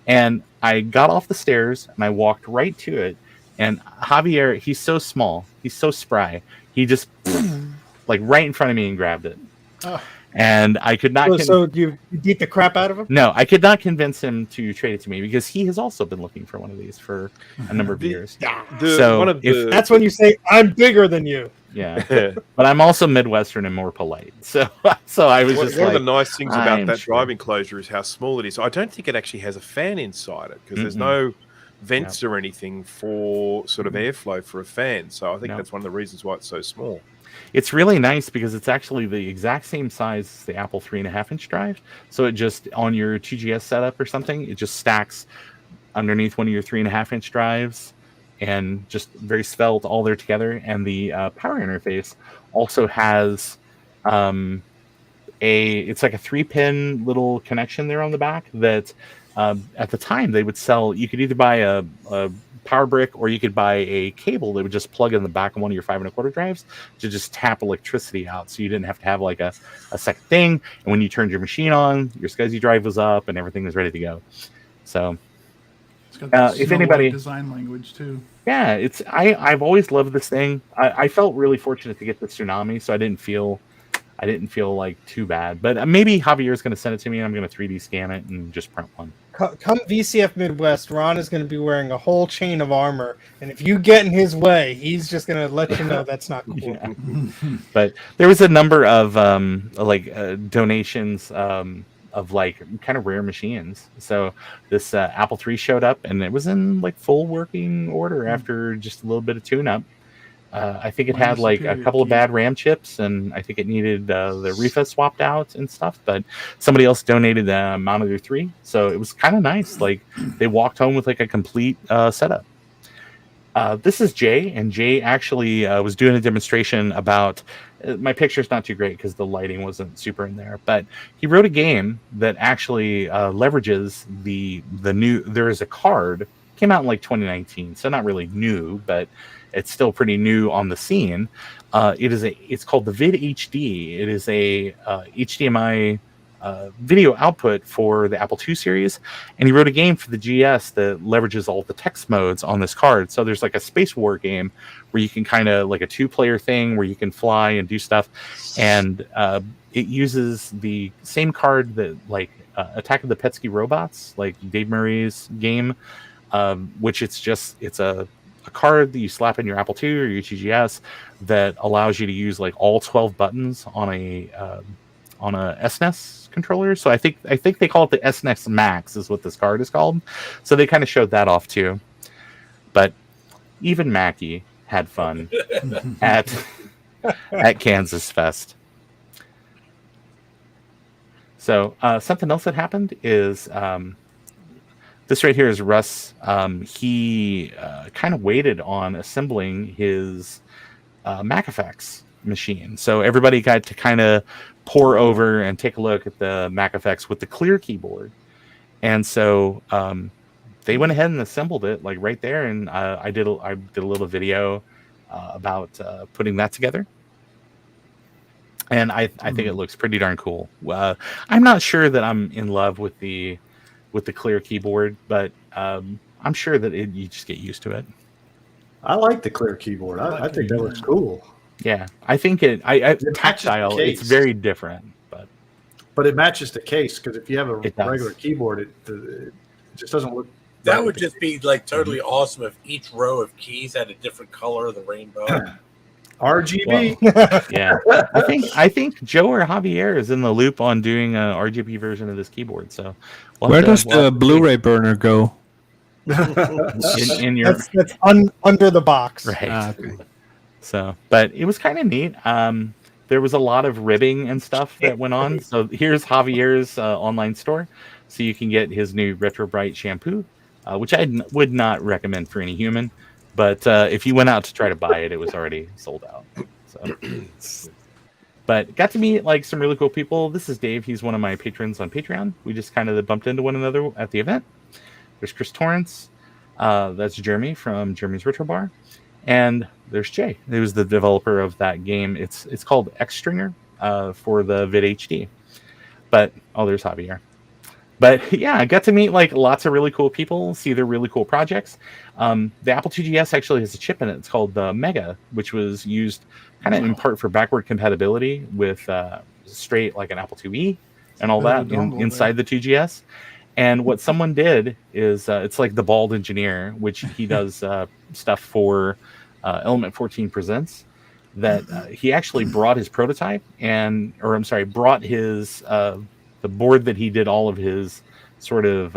And I got off the stairs and I walked right to it. And Javier, he's so small, he's so spry. He just like right in front of me and grabbed it. Oh. And I could not. So you beat the crap out of him? No, I could not convince him to trade it to me because he has also been looking for one of these for a number of years. That's when you say I'm bigger than you. Yeah, but I'm also Midwestern and more polite. So I was just one like, of the nice things about that drive enclosure is how small it is. I don't think it actually has a fan inside it because there's no vents or anything for sort of airflow for a fan. So I think that's one of the reasons why it's so small. It's really nice because it's actually the exact same size as the Apple 3.5-inch drive. So it just, on your 2GS setup or something, it just stacks underneath one of your 3.5-inch drives and just very svelte all there together. And the power interface also has it's like a 3-pin little connection there on the back that at the time they would sell. You could either buy a power brick or you could buy a cable that would just plug in the back of one of your 5 1/4 drives to just tap electricity out, so you didn't have to have like a second thing. And when you turned your machine on, your SCSI drive was up and everything was ready to go. So it's got if anybody design language too. Yeah, I've always loved this thing. I felt really fortunate to get the Tsunami, so I didn't feel like too bad. But maybe Javier's going to send it to me and I'm going to 3D scan it and just print one. Come VCF Midwest, Ron is going to be wearing a whole chain of armor, and if you get in his way, he's just going to let you know that's not cool. Yeah. But there was a number of donations of like kind of rare machines. So this Apple III showed up, and it was in like full working order after just a little bit of tune-up. I think it had like a couple of bad RAM chips, and I think it needed the REFA swapped out and stuff. But somebody else donated the Monitor 3, so it was kind of nice. Like they walked home with like a complete setup. This is Jay, and Jay actually was doing a demonstration about. My picture's not too great because the lighting wasn't super in there, but he wrote a game that actually leverages the new. There is a card came out in like 2019, so not really new, but it's still pretty new on the scene. It's called the Vid HD. It is a HDMI video output for the Apple II series, and he wrote a game for the GS that leverages all the text modes on this card. So there's like a space war game where you can kind of like a 2-player thing where you can fly and do stuff, and it uses the same card that like Attack of the Petsky Robots, like Dave Murray's game, which it's a card that you slap in your Apple II or your TGS that allows you to use like all 12 buttons on a SNES controller. So I think they call it the SNES Max is what this card is called. So they kind of showed that off too. But even Mackie had fun at Kansas Fest. So something else that happened is this right here is Russ. He kind of waited on assembling his MacFX machine. So everybody got to kind of pour over and take a look at the MacFX with the clear keyboard. And so they went ahead and assembled it like right there. And I did a little video about putting that together. And I think it looks pretty darn cool. I'm not sure that I'm in love with the clear keyboard, but I'm sure that you just get used to it. I like the clear keyboard. I think that looks cool. Yeah, I think tactile. It's very different, but it matches the case because if you have a regular keyboard, it just doesn't look. That would just be like totally awesome if each row of keys had a different color of the rainbow. RGB. Well, yeah, I think Joe or Javier is in the loop on doing an RGB version of this keyboard. So where does the Blu-ray burner go? in your that's under the box, right? Okay. So, but it was kind of neat. There was a lot of ribbing and stuff that went on. So here's Javier's online store, so you can get his new Retro Bright shampoo, which I would not recommend for any human. But if you went out to try to buy it, it was already sold out. So, but got to meet like some really cool people. This is Dave. He's one of my patrons on Patreon. We just kind of bumped into one another at the event. There's Chris Torrance. That's Jeremy from Jeremy's Retro Bar. And there's Jay, who's the developer of that game. It's called X-Stringer for the VidHD. But, there's Javier. But yeah, I got to meet like lots of really cool people, see their really cool projects. The Apple IIgs actually has a chip in it. It's called the Mega, which was used kind of in part for backward compatibility with straight like an Apple IIe and all that inside the 2GS. And what someone did is it's like the Bald Engineer, which he does stuff for Element 14 Presents. That he actually brought his prototype brought his the board that he did all of his sort of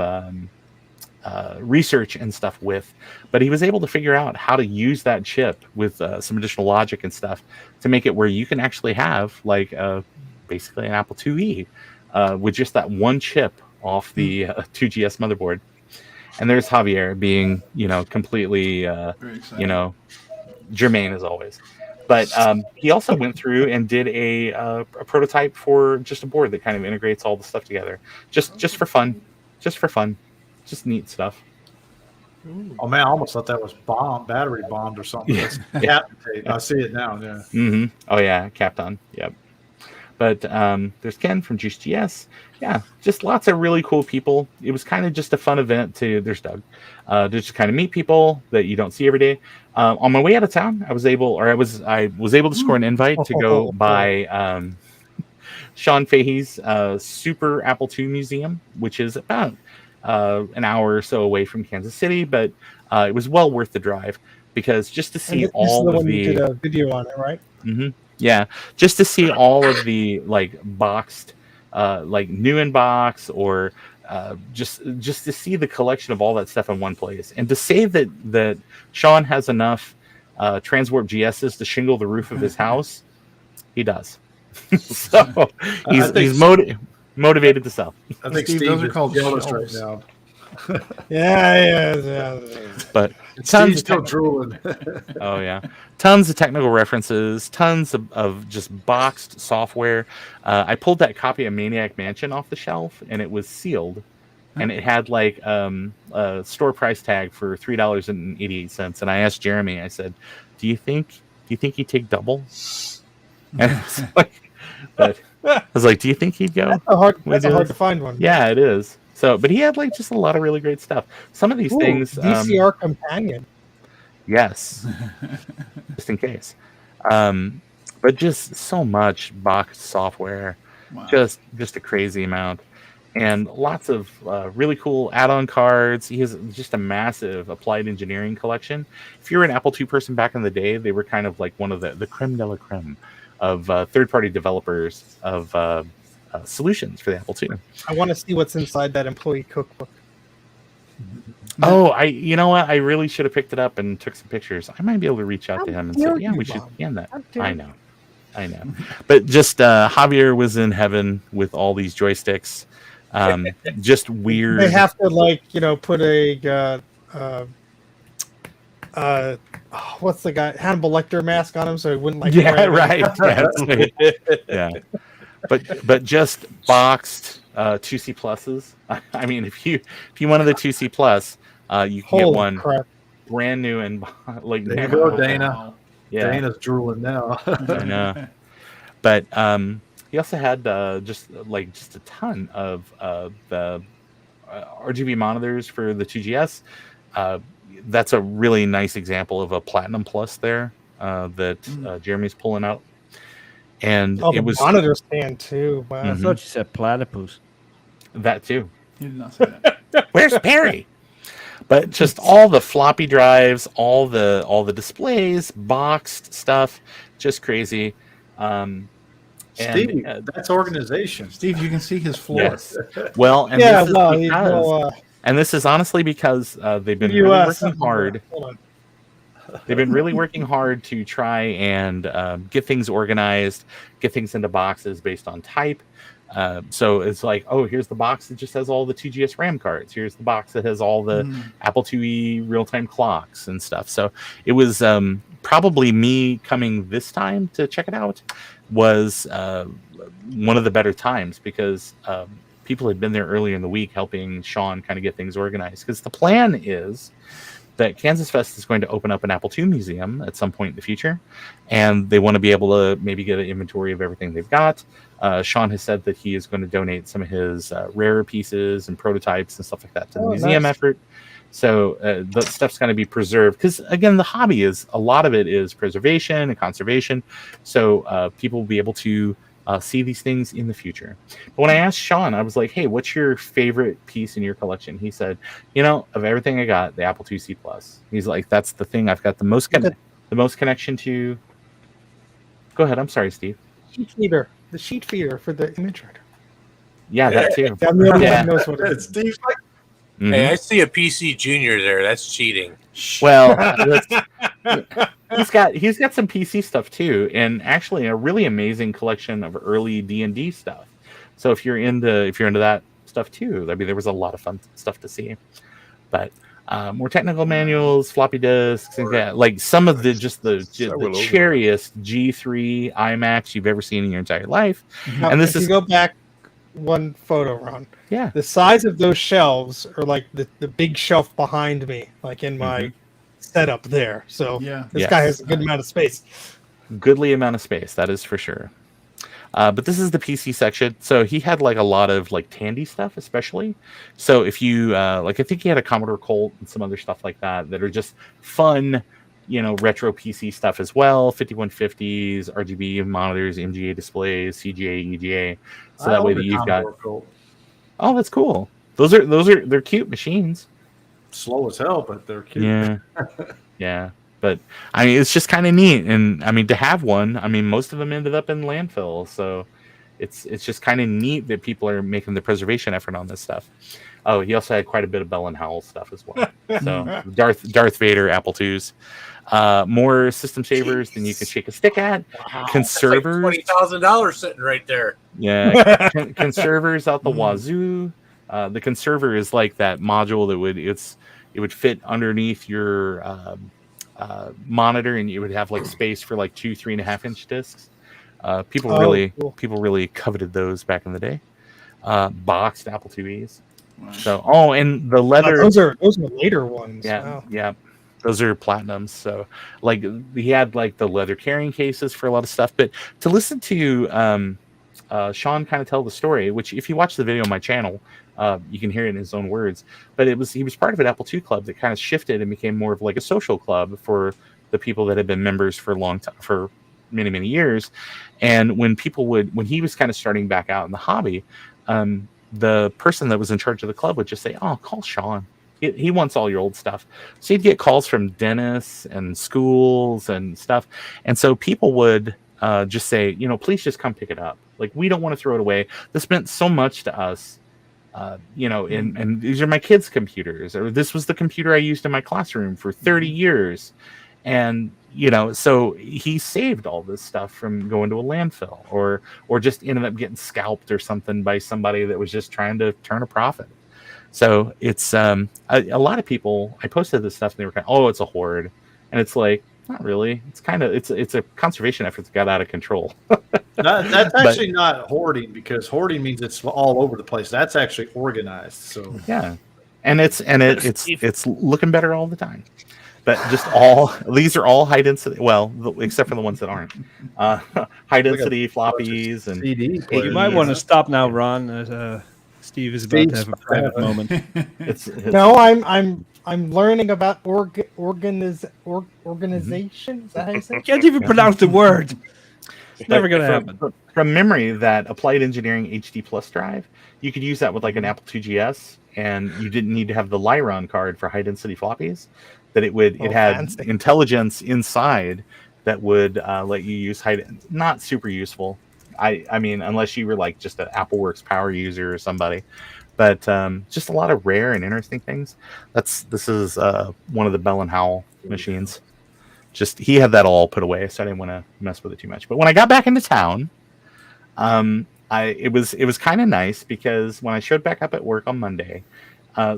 research and stuff with, but he was able to figure out how to use that chip with some additional logic and stuff to make it where you can actually have like basically an Apple IIe with just that one chip off the 2GS motherboard. And there's Javier being, completely, germane as always. But he also went through and did a prototype for just a board that kind of integrates all the stuff together, just for fun, just neat stuff. Oh man, I almost thought that was battery bombed or something. Yeah. Cap tape. I see it now. Yeah. Mm-hmm. Oh yeah, Capton. Yep. But there's Ken from JuiceGS. Yeah, just lots of really cool people. It was kind of just a fun event there's Doug. To just kind of meet people that you don't see every day. On my way out of town, I was able to score an invite to go by Sean Fahey's Super Apple II Museum, which is about an hour or so away from Kansas City, but it was well worth the drive because just to see all of the you did a video on it, right? Mm-hmm. Yeah, just to see all of the like boxed, like new in box, or just to see the collection of all that stuff in one place, and to say that Sean has enough Transwarp GSs to shingle the roof of his house, he does. So he's motivated to sell. I think Steve, those are called jealous shelves. right now. Yeah. But Steve's still drooling. Oh yeah, tons of technical references, tons of just boxed software. I pulled that copy of Maniac Mansion off the shelf, and it was sealed, and it had like a store price tag for $3.88. And I asked Jeremy, I said, "Do you think he'd take double?" And I was like, "Do you think he'd go?" That's a hard to find one. Yeah, it is. So, but he had like just a lot of really great stuff. Some of these things, DCR companion. Yes, just in case. But just so much boxed software, Wow. just a crazy amount, and lots of really cool add-on cards. He has just a massive applied engineering collection. If you were an Apple II person back in the day, they were kind of like one of the creme de la creme of third-party developers of solutions for the Apple II. I want to see what's inside that employee cookbook. Oh, you know what? I really should have picked it up and took some pictures. I might be able to reach out to him and say, yeah, we should scan that. I know. But just Javier was in heaven with all these joysticks. Just weird. They have to put a what's the guy Hannibal Lecter mask on him so he wouldn't Yeah, right. Yeah. But just boxed 2C pluses. I mean, if you wanted the 2C plus, you can get one brand new and like there you go, Dana. Yeah, Dana's drooling now. I know. But he also had just a ton of the RGB monitors for the 2GS. That's a really nice example of a Platinum Plus there that Jeremy's pulling out. And it was monitor stand too. Wow. I thought you said platypus. That too. You did not say that. Where's Perry? But just all the floppy drives, all the displays, boxed stuff, just crazy. Steve, that's organization. Steve, you can see his floor. Yes. Well, and this is honestly because they've been really working hard. They've been really working hard to try and get things organized, get things into boxes based on type. So it's like, oh, here's the box that just has all the 2GS RAM cards. Here's the box that has all the Apple IIe real-time clocks and stuff. So it was probably me coming this time to check it out was one of the better times because people had been there earlier in the week helping Sean kind of get things organized, because the plan is that Kansas Fest is going to open up an Apple II museum at some point in the future, and they want to be able to maybe get an inventory of everything they've got. Sean has said that he is going to donate some of his rarer pieces and prototypes and stuff like that to the museum effort. So the stuff's going to be preserved, because again, the hobby is, a lot of it is preservation and conservation. So people will be able to see these things in the future. But when I asked Sean, I was like, hey, what's your favorite piece in your collection? He said, of everything I got, the Apple IIc Plus. He's like, that's the thing I've got the most connection to. Go ahead. I'm sorry, Steve. The sheet feeder for the image writer. Yeah, that too. I'm the only one who knows what it is. Steve's like, Hey, I see a PC Junior there. That's cheating. Well, he's got some PC stuff too, and actually a really amazing collection of early D&D stuff. So if you're into that stuff too, I mean, there was a lot of fun stuff to see. But more technical manuals, floppy disks, and like some of the cheeriest G3 iMacs you've ever seen in your entire life. Now, and this if you go back one photo, Ron. Yeah. The size of those shelves are like the big shelf behind me, like in my setup there. So this guy has a good amount of space. Goodly amount of space, that is for sure. But this is the PC section. So he had like a lot of like Tandy stuff, especially. So if you I think he had a Commodore Colt and some other stuff like that are just fun, retro PC stuff as well. 5150s, RGB monitors, MGA displays, CGA, EGA. So that way that you've got. Oh, that's cool. They're cute machines. Slow as hell, but they're cute. Yeah, yeah. But I mean, it's just kind of neat, and I mean, to have one. I mean, most of them ended up in landfill, so it's just kind of neat that people are making the preservation effort on this stuff. Oh, he also had quite a bit of Bell and Howell stuff as well. So Darth Vader Apple IIs, more system savers than you can shake a stick at. Wow, Conservers, that's like $20,000 sitting right there. Yeah, conservers out the wazoo. The conserver is like that module that would fit underneath your monitor, and you would have like space for like 2 3.5-inch discs. People really coveted those back in the day. Boxed Apple IIes. Wow. So and the leather. Those are later ones. Yeah, Wow. yeah. Those are platinums. So like he had like the leather carrying cases for a lot of stuff. But to listen to Sean kind of tell the story, which if you watch the video on my channel, you can hear it in his own words. But he was part of an Apple II club that kind of shifted and became more of like a social club for the people that had been members for a long time, for many, many years. And when he was kind of starting back out in the hobby, the person that was in charge of the club would just say, "Oh, call Sean. He wants all your old stuff." So he'd get calls from dentists and schools and stuff. And so people would just say, please just come pick it up. Like, we don't want to throw it away. This meant so much to us. And these are my kids' computers, or this was the computer I used in my classroom for 30 years. And, so he saved all this stuff from going to a landfill or just ended up getting scalped or something by somebody that was just trying to turn a profit. So it's a lot of people, I posted this stuff and they were kind of, oh, it's a hoard. And it's like, not really. It's kind of, it's a conservation effort that got out of control. That's actually not hoarding, because hoarding means it's all over the place. That's actually organized. So yeah, and it's looking better all the time. But just these are all high density. Well, except for the ones that aren't high density floppies and CD. You might want to stop now, Ron. As, Steve is about to have a private moment. No, I'm learning about organization. Is that how you say it? Can't even pronounce the word. It's never going to happen. From memory, that Applied Engineering HD Plus drive, you could use that with like an Apple IIgs, and you didn't need to have the Lyron card for high density floppies. That it had fancy intelligence inside that would let you use not super useful. I mean, unless you were like just an AppleWorks power user or somebody, but just a lot of rare and interesting things. This is one of the Bell and Howell machines. Just he had that all put away, so I didn't want to mess with it too much. But when I got back into town, it was kind of nice, because when I showed back up at work on Monday,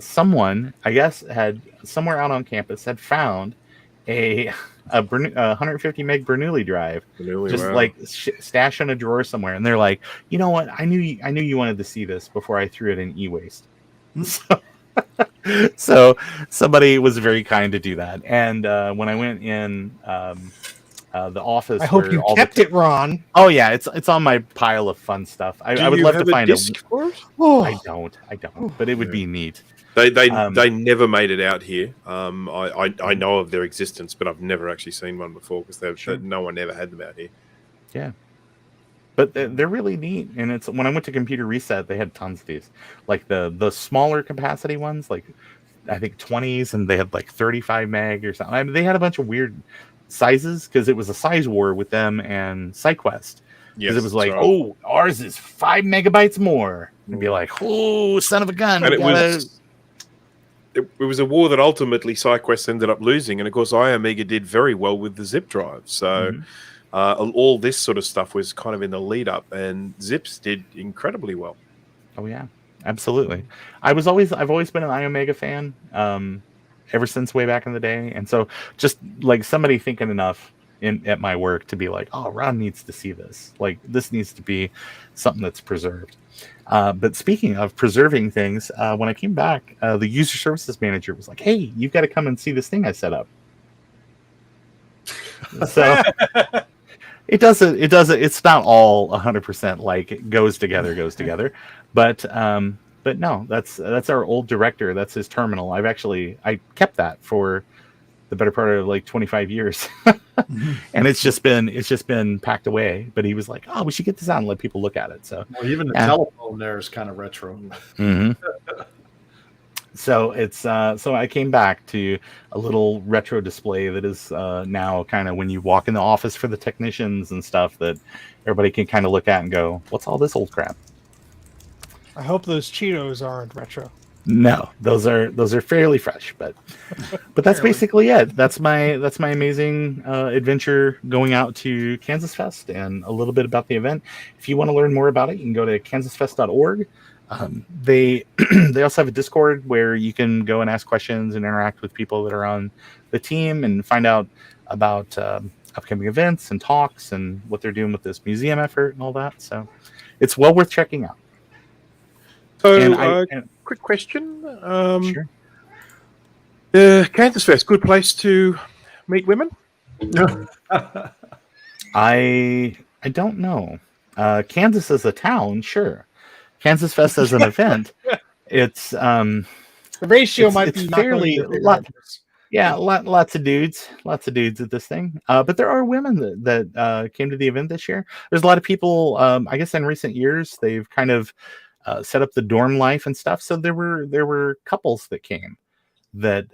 someone, I guess, had somewhere out on campus had found a a 150 meg Bernoulli drive, Really, just wow. like stashed in a drawer somewhere. And they're like, you know what? I knew you wanted to see this before I threw it in e-waste. So somebody was very kind to do that. And when I went in the office, I hope where you all kept it, Ron. Oh yeah, it's on my pile of fun stuff. I would you love have to a find disc for it? Oh, I don't, but it would be neat. They never made it out here. I know of their existence, but I've never actually seen one before because no one ever had them out here. Yeah, but they're really neat. And it's when I went to Computer Reset, they had tons of these, like the smaller capacity ones, like I think 20s, and they had like 35 meg or something. I mean, they had a bunch of weird sizes because it was a size war with them and SideQuest. Because it was like, oh, ours is 5 megabytes more. And be like, oh, son of a gun. And it was a war that ultimately SideQuest ended up losing. And of course, iOmega did very well with the zip drive. So all this sort of stuff was kind of in the lead up, and Zips did incredibly well. Oh, yeah, absolutely. I've always been an iOmega fan ever since way back in the day. And so just like somebody thinking enough at my work to be like, oh, Ron needs to see this. Like, this needs to be something that's preserved. But speaking of preserving things, when I came back, the user services manager was like, hey, you've got to come and see this thing I set up. So it's not all 100% like it goes together. But no, that's our old director. That's his terminal. I kept that for the better part of like 25 years. And it's just been packed away. But he was like, oh, we should get this out and let people look at it. So even the telephone there is kind of retro. Mm-hmm. So it's so I came back to a little retro display that is now kind of when you walk in the office for the technicians and stuff that everybody can kind of look at and go, what's all this old crap? I hope those Cheetos aren't retro. No, those are fairly fresh, but that's basically it. That's my amazing adventure going out to Kansas Fest and a little bit about the event. If you want to learn more about it, you can go to kansasfest.org. They also have a Discord where you can go and ask questions and interact with people that are on the team and find out about upcoming events and talks and what they're doing with this museum effort and all that. So it's well worth checking out. So, quick question. Sure. Kansas Fest, good place to meet women? I don't know. Kansas as a town, sure. Kansas Fest as an event, it's the ratio might be fairly lots of dudes at this thing. But there are women that came to the event this year. There's a lot of people. I guess in recent years they've kind of set up the dorm life and stuff. So there were couples that came that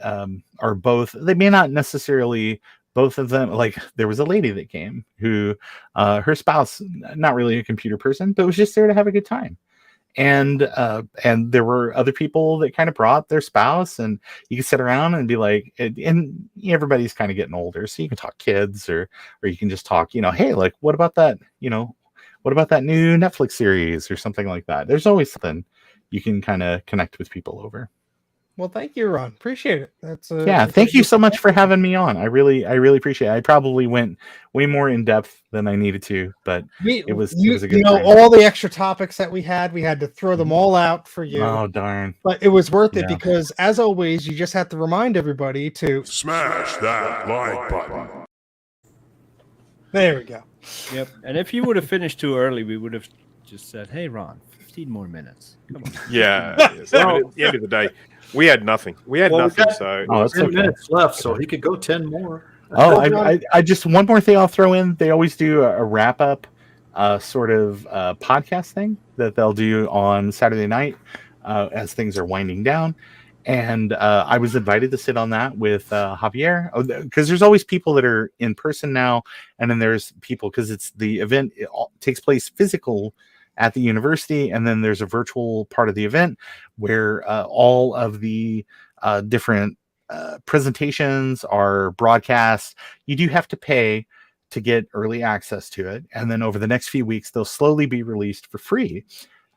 are both. They may not necessarily both of them. Like there was a lady that came who her spouse, not really a computer person, but was just there to have a good time. And there were other people that kind of brought their spouse, and you can sit around and be like, and everybody's kind of getting older, so you can talk kids or you can just talk, hey, like what about that, what about that new Netflix series or something like that. There's always something you can kind of connect with people over. Well, thank you, Ron. Appreciate it. Thank you so much for having me on. I really appreciate it. I probably went way more in depth than I needed to, but it was a good time. All the extra topics that we had to throw them all out for you. Oh, darn. But it was worth it because, as always, you just have to remind everybody to smash that like button. There we go. Yep. And if you would have finished too early, we would have just said, hey, Ron, 15 more minutes. Come on. Yeah. So at the end of the day, we had nothing. We had nothing. So that's 10 okay. minutes left, so he could go 10 more. Oh, I just one more thing I'll throw in. They always do a wrap up sort of podcast thing that they'll do on Saturday night as things are winding down. And I was invited to sit on that with Javier, because there's always people that are in person now, and then there's people because it's the event takes place physical at the university, and then there's a virtual part of the event where all of the different presentations are broadcast. You do have to pay to get early access to it, and then over the next few weeks they'll slowly be released for free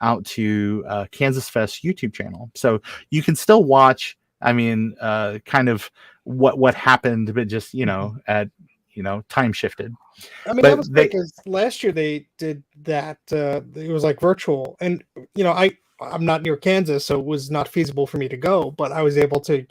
out to Kansas Fest YouTube channel, so you can still watch. I mean, kind of what happened, but just at time shifted. I mean, But that was great because last year they did that. It was like virtual, and I'm not near Kansas, so it was not feasible for me to go. But I was able to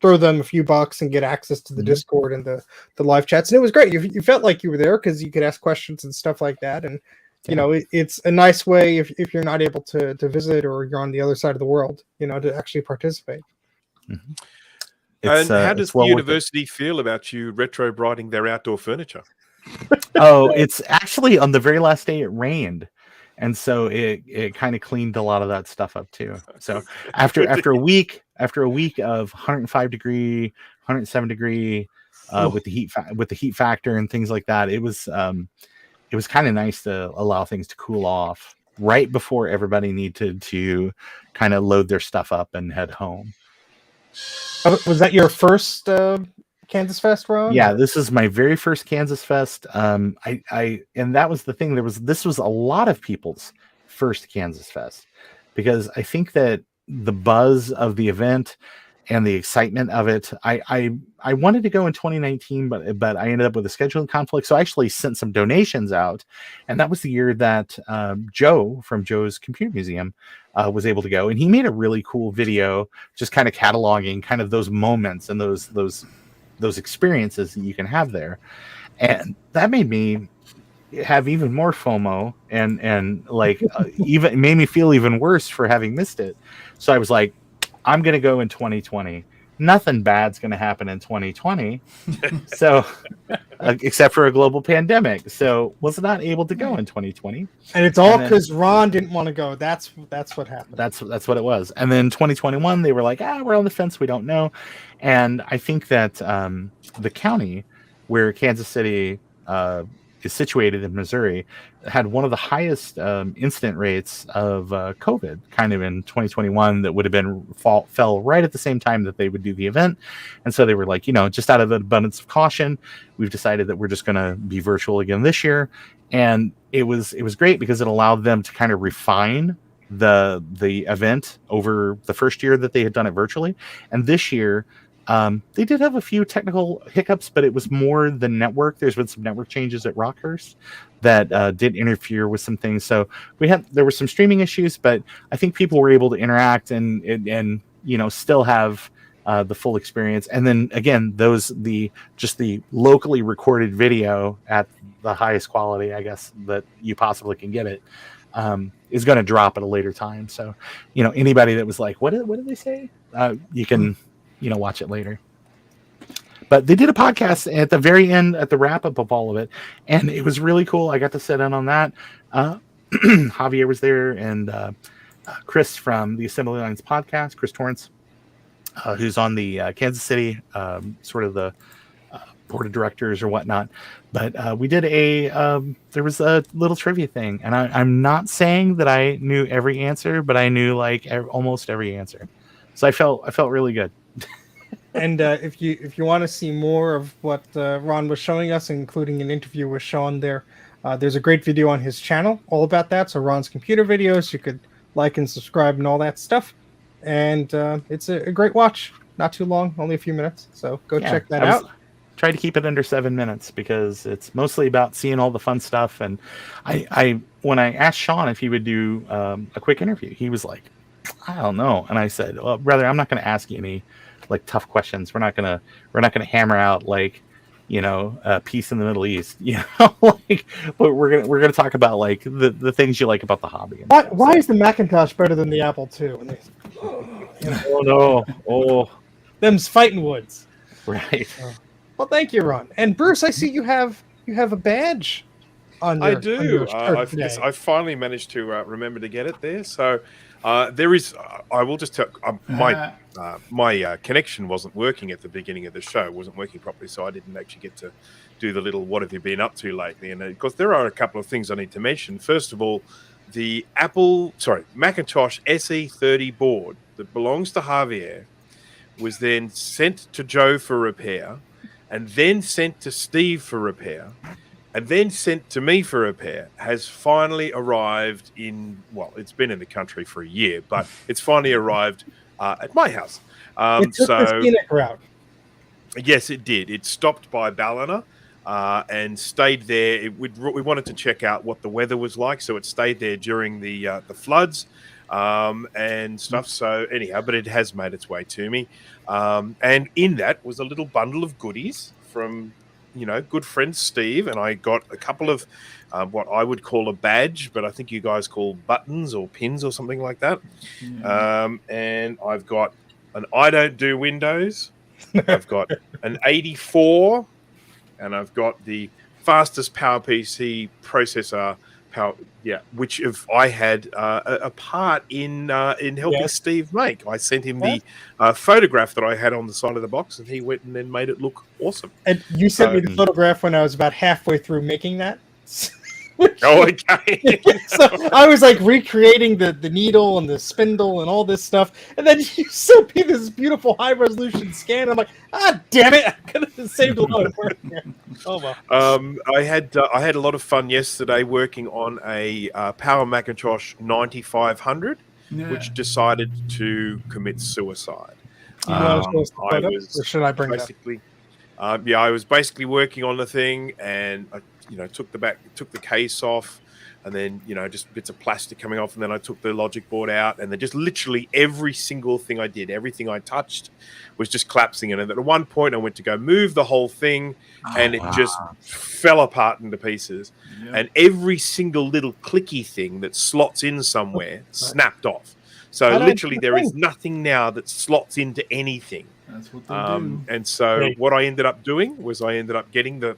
throw them a few bucks and get access to the Discord and the live chats, and it was great. You felt like you were there because you could ask questions and stuff like that, and it's a nice way if you're not able to visit or you're on the other side of the world, to actually participate. Mm-hmm. And how does the university feel about you retro-brighting their outdoor furniture? Oh, it's actually on the very last day it rained, and so it kind of cleaned a lot of that stuff up too. So after a week of 105 degree, 107 degree with the heat factor and things like that, it was kind of nice to allow things to cool off right before everybody needed to kind of load their stuff up and head home. Was that your first Kansas Fest, Ron? Yeah, this is my very first Kansas Fest. And that was the thing. This was a lot of people's first Kansas Fest, because I think that the buzz of the event and the excitement of it, I wanted to go in 2019, but I ended up with a scheduling conflict. So I actually sent some donations out, and that was the year that Joe from Joe's Computer Museum was able to go, and he made a really cool video, just kind of cataloging kind of those moments and those experiences that you can have there, and that made me have even more FOMO and like even made me feel even worse for having missed it. So I was like, I'm gonna go in 2020. Nothing bad's gonna happen in 2020. So except for a global pandemic. So was not able to go in 2020. And it's all because Ron didn't want to go. That's what happened. That's what it was. And then 2021, they were like, we're on the fence. We don't know. And I think that the county where Kansas City is situated in Missouri had one of the highest incident rates of COVID kind of in 2021 that would have been fell right at the same time that they would do the event. And so they were like, just out of an abundance of caution, we've decided that we're just going to be virtual again this year. And it was great because it allowed them to kind of refine the event over the first year that they had done it virtually. And this year, they did have a few technical hiccups, but it was more the network. There's been some network changes at Rockhurst that did interfere with some things. So there were some streaming issues, but I think people were able to interact and still have the full experience. And then again, the locally recorded video at the highest quality, I guess, that you possibly can get it, is going to drop at a later time. So, anybody that was like, what did they say? You can watch it later. But they did a podcast at the very end, at the wrap up of all of it, and it was really cool. I got to sit in on that. Javier was there, and Chris from the Assembly Lines podcast, Chris Torrance, who's on the Kansas City sort of the board of directors or whatnot. But we did there was a little trivia thing, and I'm not saying that I knew every answer, but I knew almost every answer. So I felt really good. And if you want to see more of what Ron was showing us, including an interview with Sean there's a great video on his channel all about that. So Ron's Computer Videos, you could like and subscribe and all that stuff. And it's a great watch. Not too long, only a few minutes. So go check that out. Try to keep it under 7 minutes because it's mostly about seeing all the fun stuff. And I when I asked Sean if he would do a quick interview, he was like, I don't know. And I said, well, brother, I'm not going to ask you any tough questions. We're not gonna hammer out peace in the Middle East, but we're gonna talk about the things you like about the hobby. Why is the Macintosh better than the Apple II? Oh no, them's fighting woods. Right. Well, thank you, Ron. And Bruce, I see you have a badge on your, I do. on your shirt today. I finally managed to remember to get it there. So there is. I will just tell my connection wasn't working at the beginning of the show. It wasn't working properly, so I didn't actually get to do the little "What have you been up to lately?" And of course, there are a couple of things I need to mention. First of all, the Macintosh SE30 board that belongs to Javier was then sent to Joe for repair, and then sent to Steve for repair, and then sent to me for repair, has finally arrived it's been in the country for a year, but it's finally arrived at my house. It took the scenic route. Yes, it did. It stopped by Ballina and stayed there. We wanted to check out what the weather was like, so it stayed there during the floods and stuff. So anyhow, but it has made its way to me. And in that was a little bundle of goodies from, good friend Steve, and I got a couple of what I would call a badge, but I think you guys call buttons or pins or something like that. And I've got an I don't do Windows. I've got an 84, and I've got the fastest PowerPC processor. Which I had a part in helping Steve make. I sent him the photograph that I had on the side of the box, and he went and then made it look awesome. And you sent me the photograph when I was about halfway through making that. Okay. So I was like recreating the needle and the spindle and all this stuff, and then you sent me this beautiful high resolution scan. I'm like, damn it! I could have saved a lot of work here. Oh well. I had a lot of fun yesterday working on a Power Macintosh 9500, which decided to commit suicide. Or should I bring basically? I was basically working on the thing, and I took the case off, and then just bits of plastic coming off, and then I took the logic board out, and then just literally every single thing I did, everything I touched was just collapsing. And at one point I went to go move the whole thing, and it just fell apart into pieces. And every single little clicky thing that slots in somewhere snapped off. So literally there is nothing now that slots into anything. That's what they do. And so what I ended up doing was I ended up getting the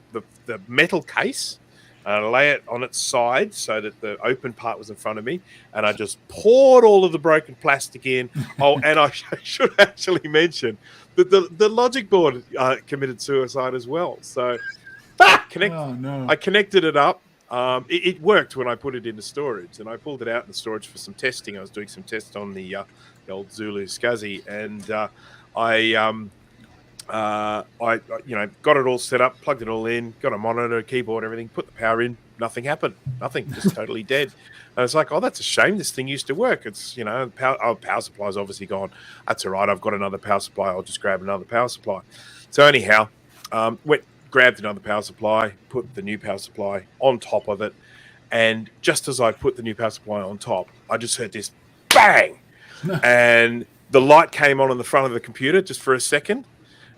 metal case, lay it on its side so that the open part was in front of me, and I just poured all of the broken plastic in. And I should actually mention that the logic board committed suicide as well. So I connected it up. It worked when I put it into storage, and I pulled it out in the storage for some testing. I was doing some tests on the old Zulu SCSI, and I got it all set up, plugged it all in, got a monitor, keyboard, everything, put the power in. Nothing happened. Nothing. Just totally dead. And it's like, that's a shame. This thing used to work. It's, power supply's obviously gone. That's all right. I've got another power supply. I'll just grab another power supply. So anyhow, grabbed another power supply, put the new power supply on top of it. And just as I put the new power supply on top, I just heard this bang. And the light came on the front of the computer just for a second,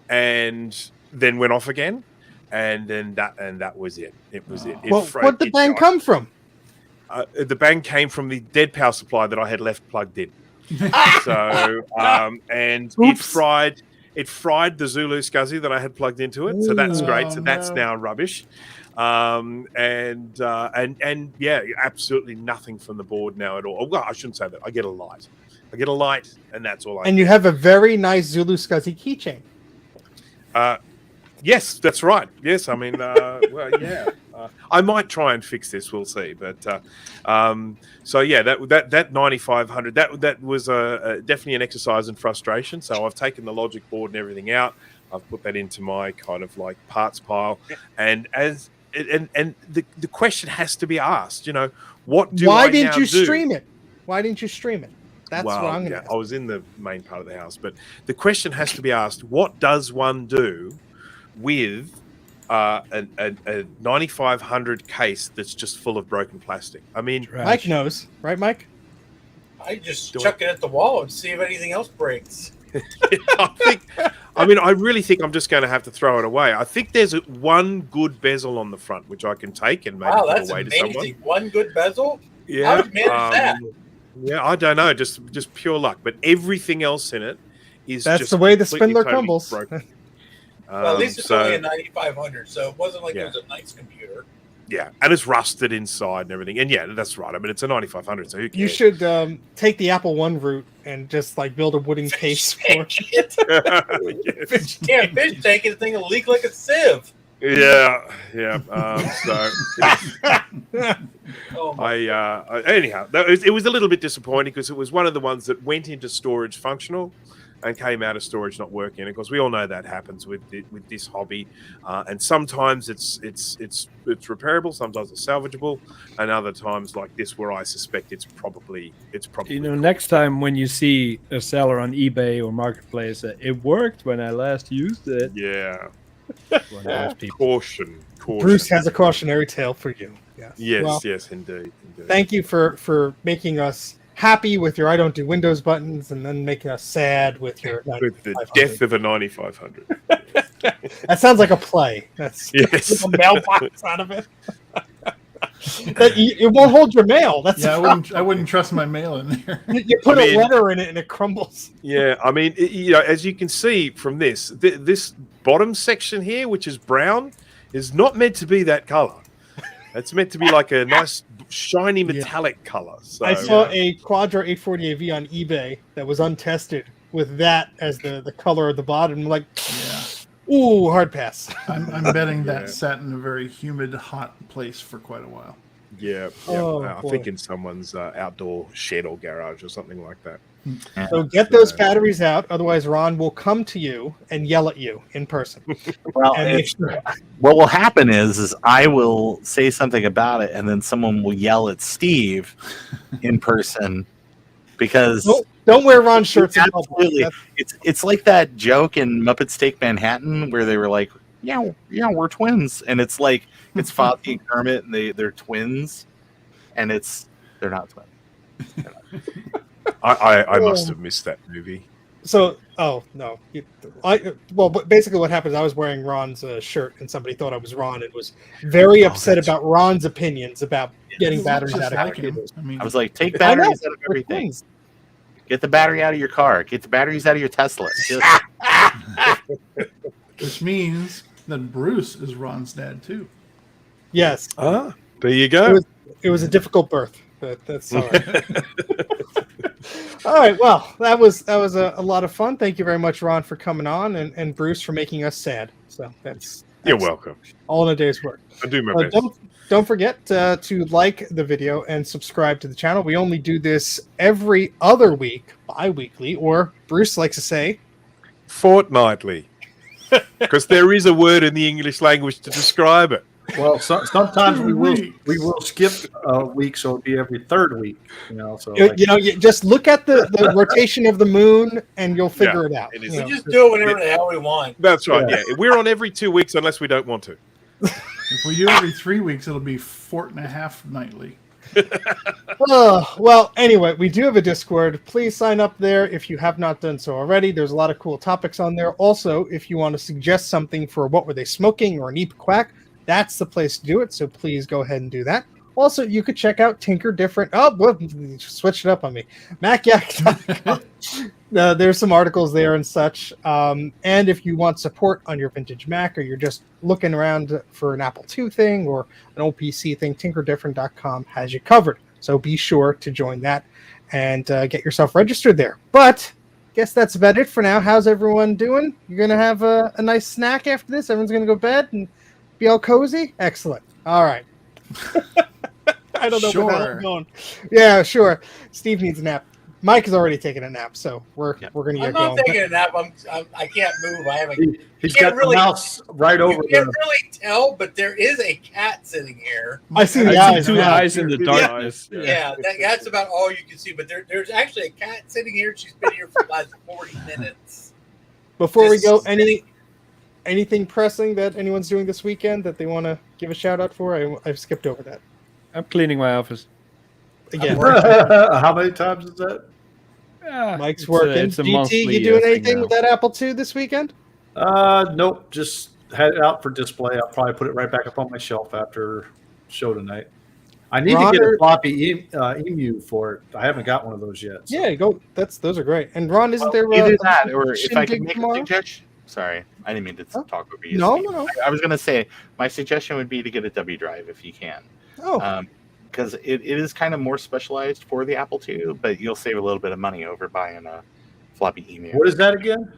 and then went off again, and then that was it. It was it. Where'd the bang come from? The bang came from the dead power supply that I had left plugged in. So and it fried the Zulu SCSI that I had plugged into it. So that's great. So that's now rubbish. And absolutely nothing from the board now at all. Well, I shouldn't say that. I get a light, and that's all I And you have a very nice Zulu SCSI keychain. Yes, that's right. Yes, I mean, I might try and fix this. We'll see. But that 9500 that was definitely an exercise in frustration. So I've taken the logic board and everything out. I've put that into my kind of like parts pile, and the question has to be asked. What do Why I didn't now you do? stream it? Why didn't you stream it? That's what I'm going to ask. I was in the main part of the house, but the question has to be asked: what does one do with a 9500 case that's just full of broken plastic? I mean, Mike knows, right, Mike? I just chuck it at the wall and see if anything else breaks. I really think I'm just going to have to throw it away. I think there's one good bezel on the front which I can take and maybe put away to someone. One good bezel? Yeah. How would you manage that? Yeah, I don't know, just pure luck. But everything else in it is that's just the way the completely, spindler totally crumbles. broken. Well, at least it's only a 9500, so it wasn't like it was a nice computer. Yeah, and it's rusted inside and everything. And yeah, that's right. I mean, it's a 9500, so who cares? You should take the Apple One route and just like build a wooden case for it. Yes. Can't fish tank it, thing will leak like a sieve. Yeah. Anyhow, it was a little bit disappointing because it was one of the ones that went into storage functional, and came out of storage not working. And of course, we all know that happens with this hobby. And sometimes it's repairable, sometimes it's salvageable, and other times like this, where I suspect it's probably. Next time when you see a seller on eBay or Marketplace, it worked when I last used it. Yeah. One of those people. Caution. Bruce has a cautionary tale for you. Yes. Yes, Well, yes, indeed. thank you for making us happy with your I don't do Windows buttons, and then making us sad with your With the 9500. death of a 9500. That sounds like a play. That's Yes. a mailbox out of it. It won't hold your mail. That's Yeah, the I wouldn't trust my mail in there. you put I a mean- letter in it and it crumbles. Yeah, I mean, as you can see from this bottom section here, which is brown, is not meant to be that color. It's meant to be like a nice shiny metallic color. So I saw a Quadra 840AV on eBay that was untested with that as the color of the bottom. I'm like, ooh, hard pass. I'm betting Yeah. that sat in a very humid, hot place for quite a while. yeah, Oh, I boy. think in someone's outdoor shed or garage or something like that. So get those batteries out, otherwise Ron will come to you and yell at you in person. Well, And make sure- what will happen is I will say something about it, and then someone will yell at Steve in person because don't wear Ron shirts in public. absolutely, That's- it's like that joke in Muppets Take Manhattan where they were like, yeah, we're twins, and it's like it's Fozzie and Kermit, and they're twins, and they're not twins. I must have missed that movie. So, oh no, but basically what happened is I was wearing Ron's shirt, and somebody thought I was Ron and was very upset about Ron's opinions about getting batteries Just out of like him. computers. I mean, I was like, take I know, batteries out of we're everything. twins. Get the battery out of your car. Get the batteries out of your Tesla. Just, which means that Bruce is Ron's dad too. Yes, Ah, there you go. it was a difficult birth, but that's all right. All right, well, that was a lot of fun. Thank you very much, Ron, for coming on, and Bruce for making us sad. So that's You're welcome. all in a day's work. I do my best. Don't forget to like the video and subscribe to the channel. We only do this every other week, bi-weekly, or Bruce likes to say, Fortnightly. Because there is a word in the English language to describe it. Well, sometimes we Weeks. will skip a week, so it'll be every third week. So you just look at the rotation of the moon and you'll figure it out. it is. You We know. just do it whenever the hell we want. That's right, yeah. We're on every 2 weeks unless we don't want to. If we do every 3 weeks, it'll be 4.5 nightly. Well, anyway, we do have a Discord. Please sign up there if you have not done so already. There's a lot of cool topics on there. Also, if you want to suggest something for What Were They Smoking or an Eep Quack, that's the place to do it. So please go ahead and do that. Also, you could check out Tinker Different. Oh, well, switch it up on me. MacYak.com. There's some articles there and such. And if you want support on your vintage Mac, or you're just looking around for an Apple II thing or an old PC thing, tinkerdifferent.com has you covered. So be sure to join that and get yourself registered there. But I guess that's about it for now. How's everyone doing? You're going to have a nice snack after this? Everyone's going to go to bed and be all cozy? Excellent. All right. I don't know where that's going. Yeah, sure. Steve needs a nap. Mike has already taken a nap, so we're going to I'm get not going. taking a nap. I can't move. I have a. he's can't got really- the mouse right You over can't the. really tell, but there is a cat sitting here. I see the I eyes. see two now. eyes in the darkness. Yeah, that's about all you can see. But there's actually a cat sitting here. She's been here for the last 40 minutes. Before we This- go, anything pressing that anyone's doing this weekend that they want to give a shout out for? I've skipped over that. I'm cleaning my office. Again, How many times is that? Mike's It's working. it's a GT, monthly, you doing thing anything now. with that Apple II this weekend? Nope. Just had it out for display. I'll probably put it right back up on my shelf after show tonight. I need to get Ron, a floppy emu for it. I haven't got one of those yet. so- Yeah, go. Those are great. And Ron, isn't there either a that, or if I shindig could make tomorrow? a suggestion. Sorry, I didn't mean to Oh. talk over you. No, Steve. no. I was going to say my suggestion would be to get a W drive if you can. Oh, Because it is kind of more specialized for the Apple II, but you'll save a little bit of money over buying a floppy email. What is that again?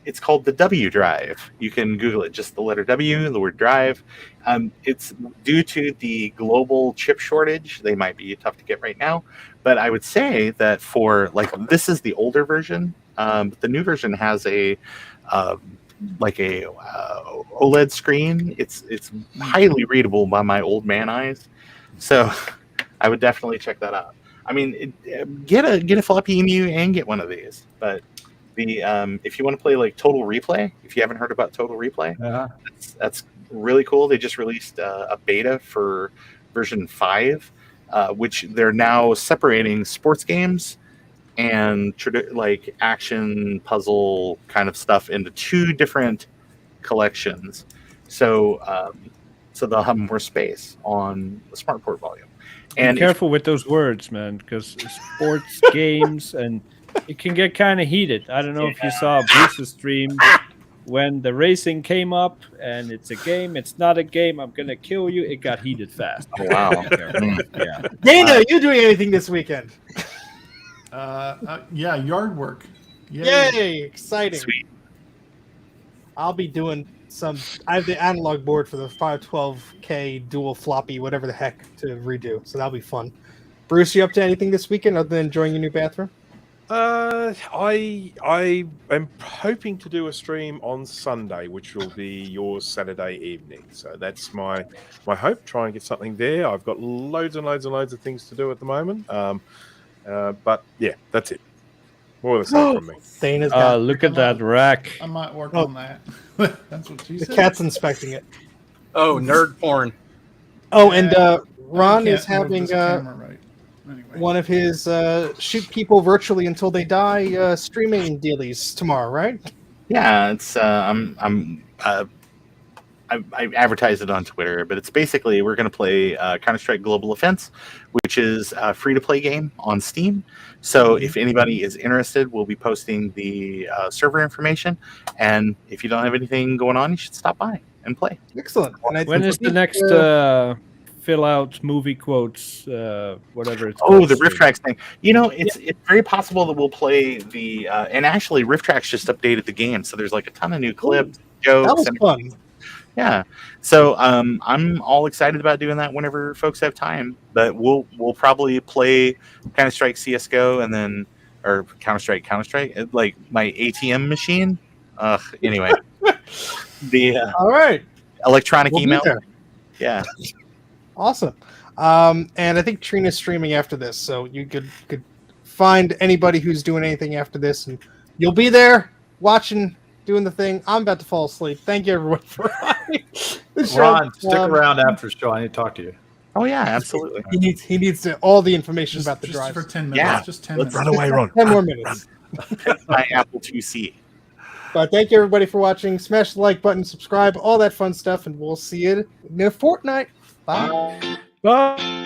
It's called the W drive. You can Google it, just the letter W, the word drive. It's due to the global chip shortage. They might be tough to get right now, but I would say that for like this is the older version. The new version has a OLED screen. It's highly readable by my old man eyes, so I would definitely check that out. I mean, get a floppy emu and get one of these. But the if you want to play like Total Replay, if you haven't heard about Total Replay, that's really cool. They just released a beta for version 5, which they're now separating sports games and like action puzzle kind of stuff into 2 different collections. So they'll have more space on the SmartPort volume. And be careful with those words, man, because sports games and it can get kind of heated. I don't know if you saw Bruce's stream when the racing came up, and it's a game. It's not a game. I'm gonna kill you. It got heated fast. Oh, wow. Yeah. Dana, are you doing anything this weekend? Yeah, yard work. Yay! Exciting. Sweet. I'll be doing I have the analog board for the 512K dual floppy, whatever the heck, to redo. So that'll be fun. Bruce, you up to anything this weekend other than enjoying your new bathroom? I am hoping to do a stream on Sunday, which will be your Saturday evening. So that's my hope. Try and get something there. I've got loads and loads and loads of things to do at the moment. But yeah, that's it. More of the same from me. Dana's got Look at that rack. I might work on that. That's what she the said. cat's inspecting it. Oh, nerd porn. Oh, and I Ron can't is having move this camera right. Anyway. one of his shoot people virtually until they die streaming dealies tomorrow, right? Yeah, it's I advertised it on Twitter, but it's basically we're going to play Counter-Strike Global Offense, which is a free-to-play game on Steam. So if anybody is interested, we'll be posting the server information. And if you don't have anything going on, you should stop by and play. Excellent. And I When think is the next fill out movie quotes, whatever it's Oh, called? the RiffTrax thing. You know, it's very possible that we'll play the and actually RiffTrax just updated the game, so there's like a ton of new clips, jokes. that was and fun. Yeah, so I'm all excited about doing that whenever folks have time. But we'll probably play Counter-Strike CS:GO and then or Counter-Strike like my ATM machine. Anyway, the All right. electronic We'll be email. there. Yeah, Awesome. And I think Trina's streaming after this, so you could find anybody who's doing anything after this, and you'll be there watching, doing the thing. I'm about to fall asleep. Thank you, everyone, for watching the show. Ron, stick around after the show. I need to talk to you. oh yeah, absolutely. He needs all the information about the Just drive. for 10 minutes. Yeah. Just 10 Let's minutes. Run away, Ron. 10 more minutes. My Apple IIc. But thank you, everybody, for watching. Smash the like button, subscribe, all that fun stuff, and we'll see you in a fortnight. Bye. Bye.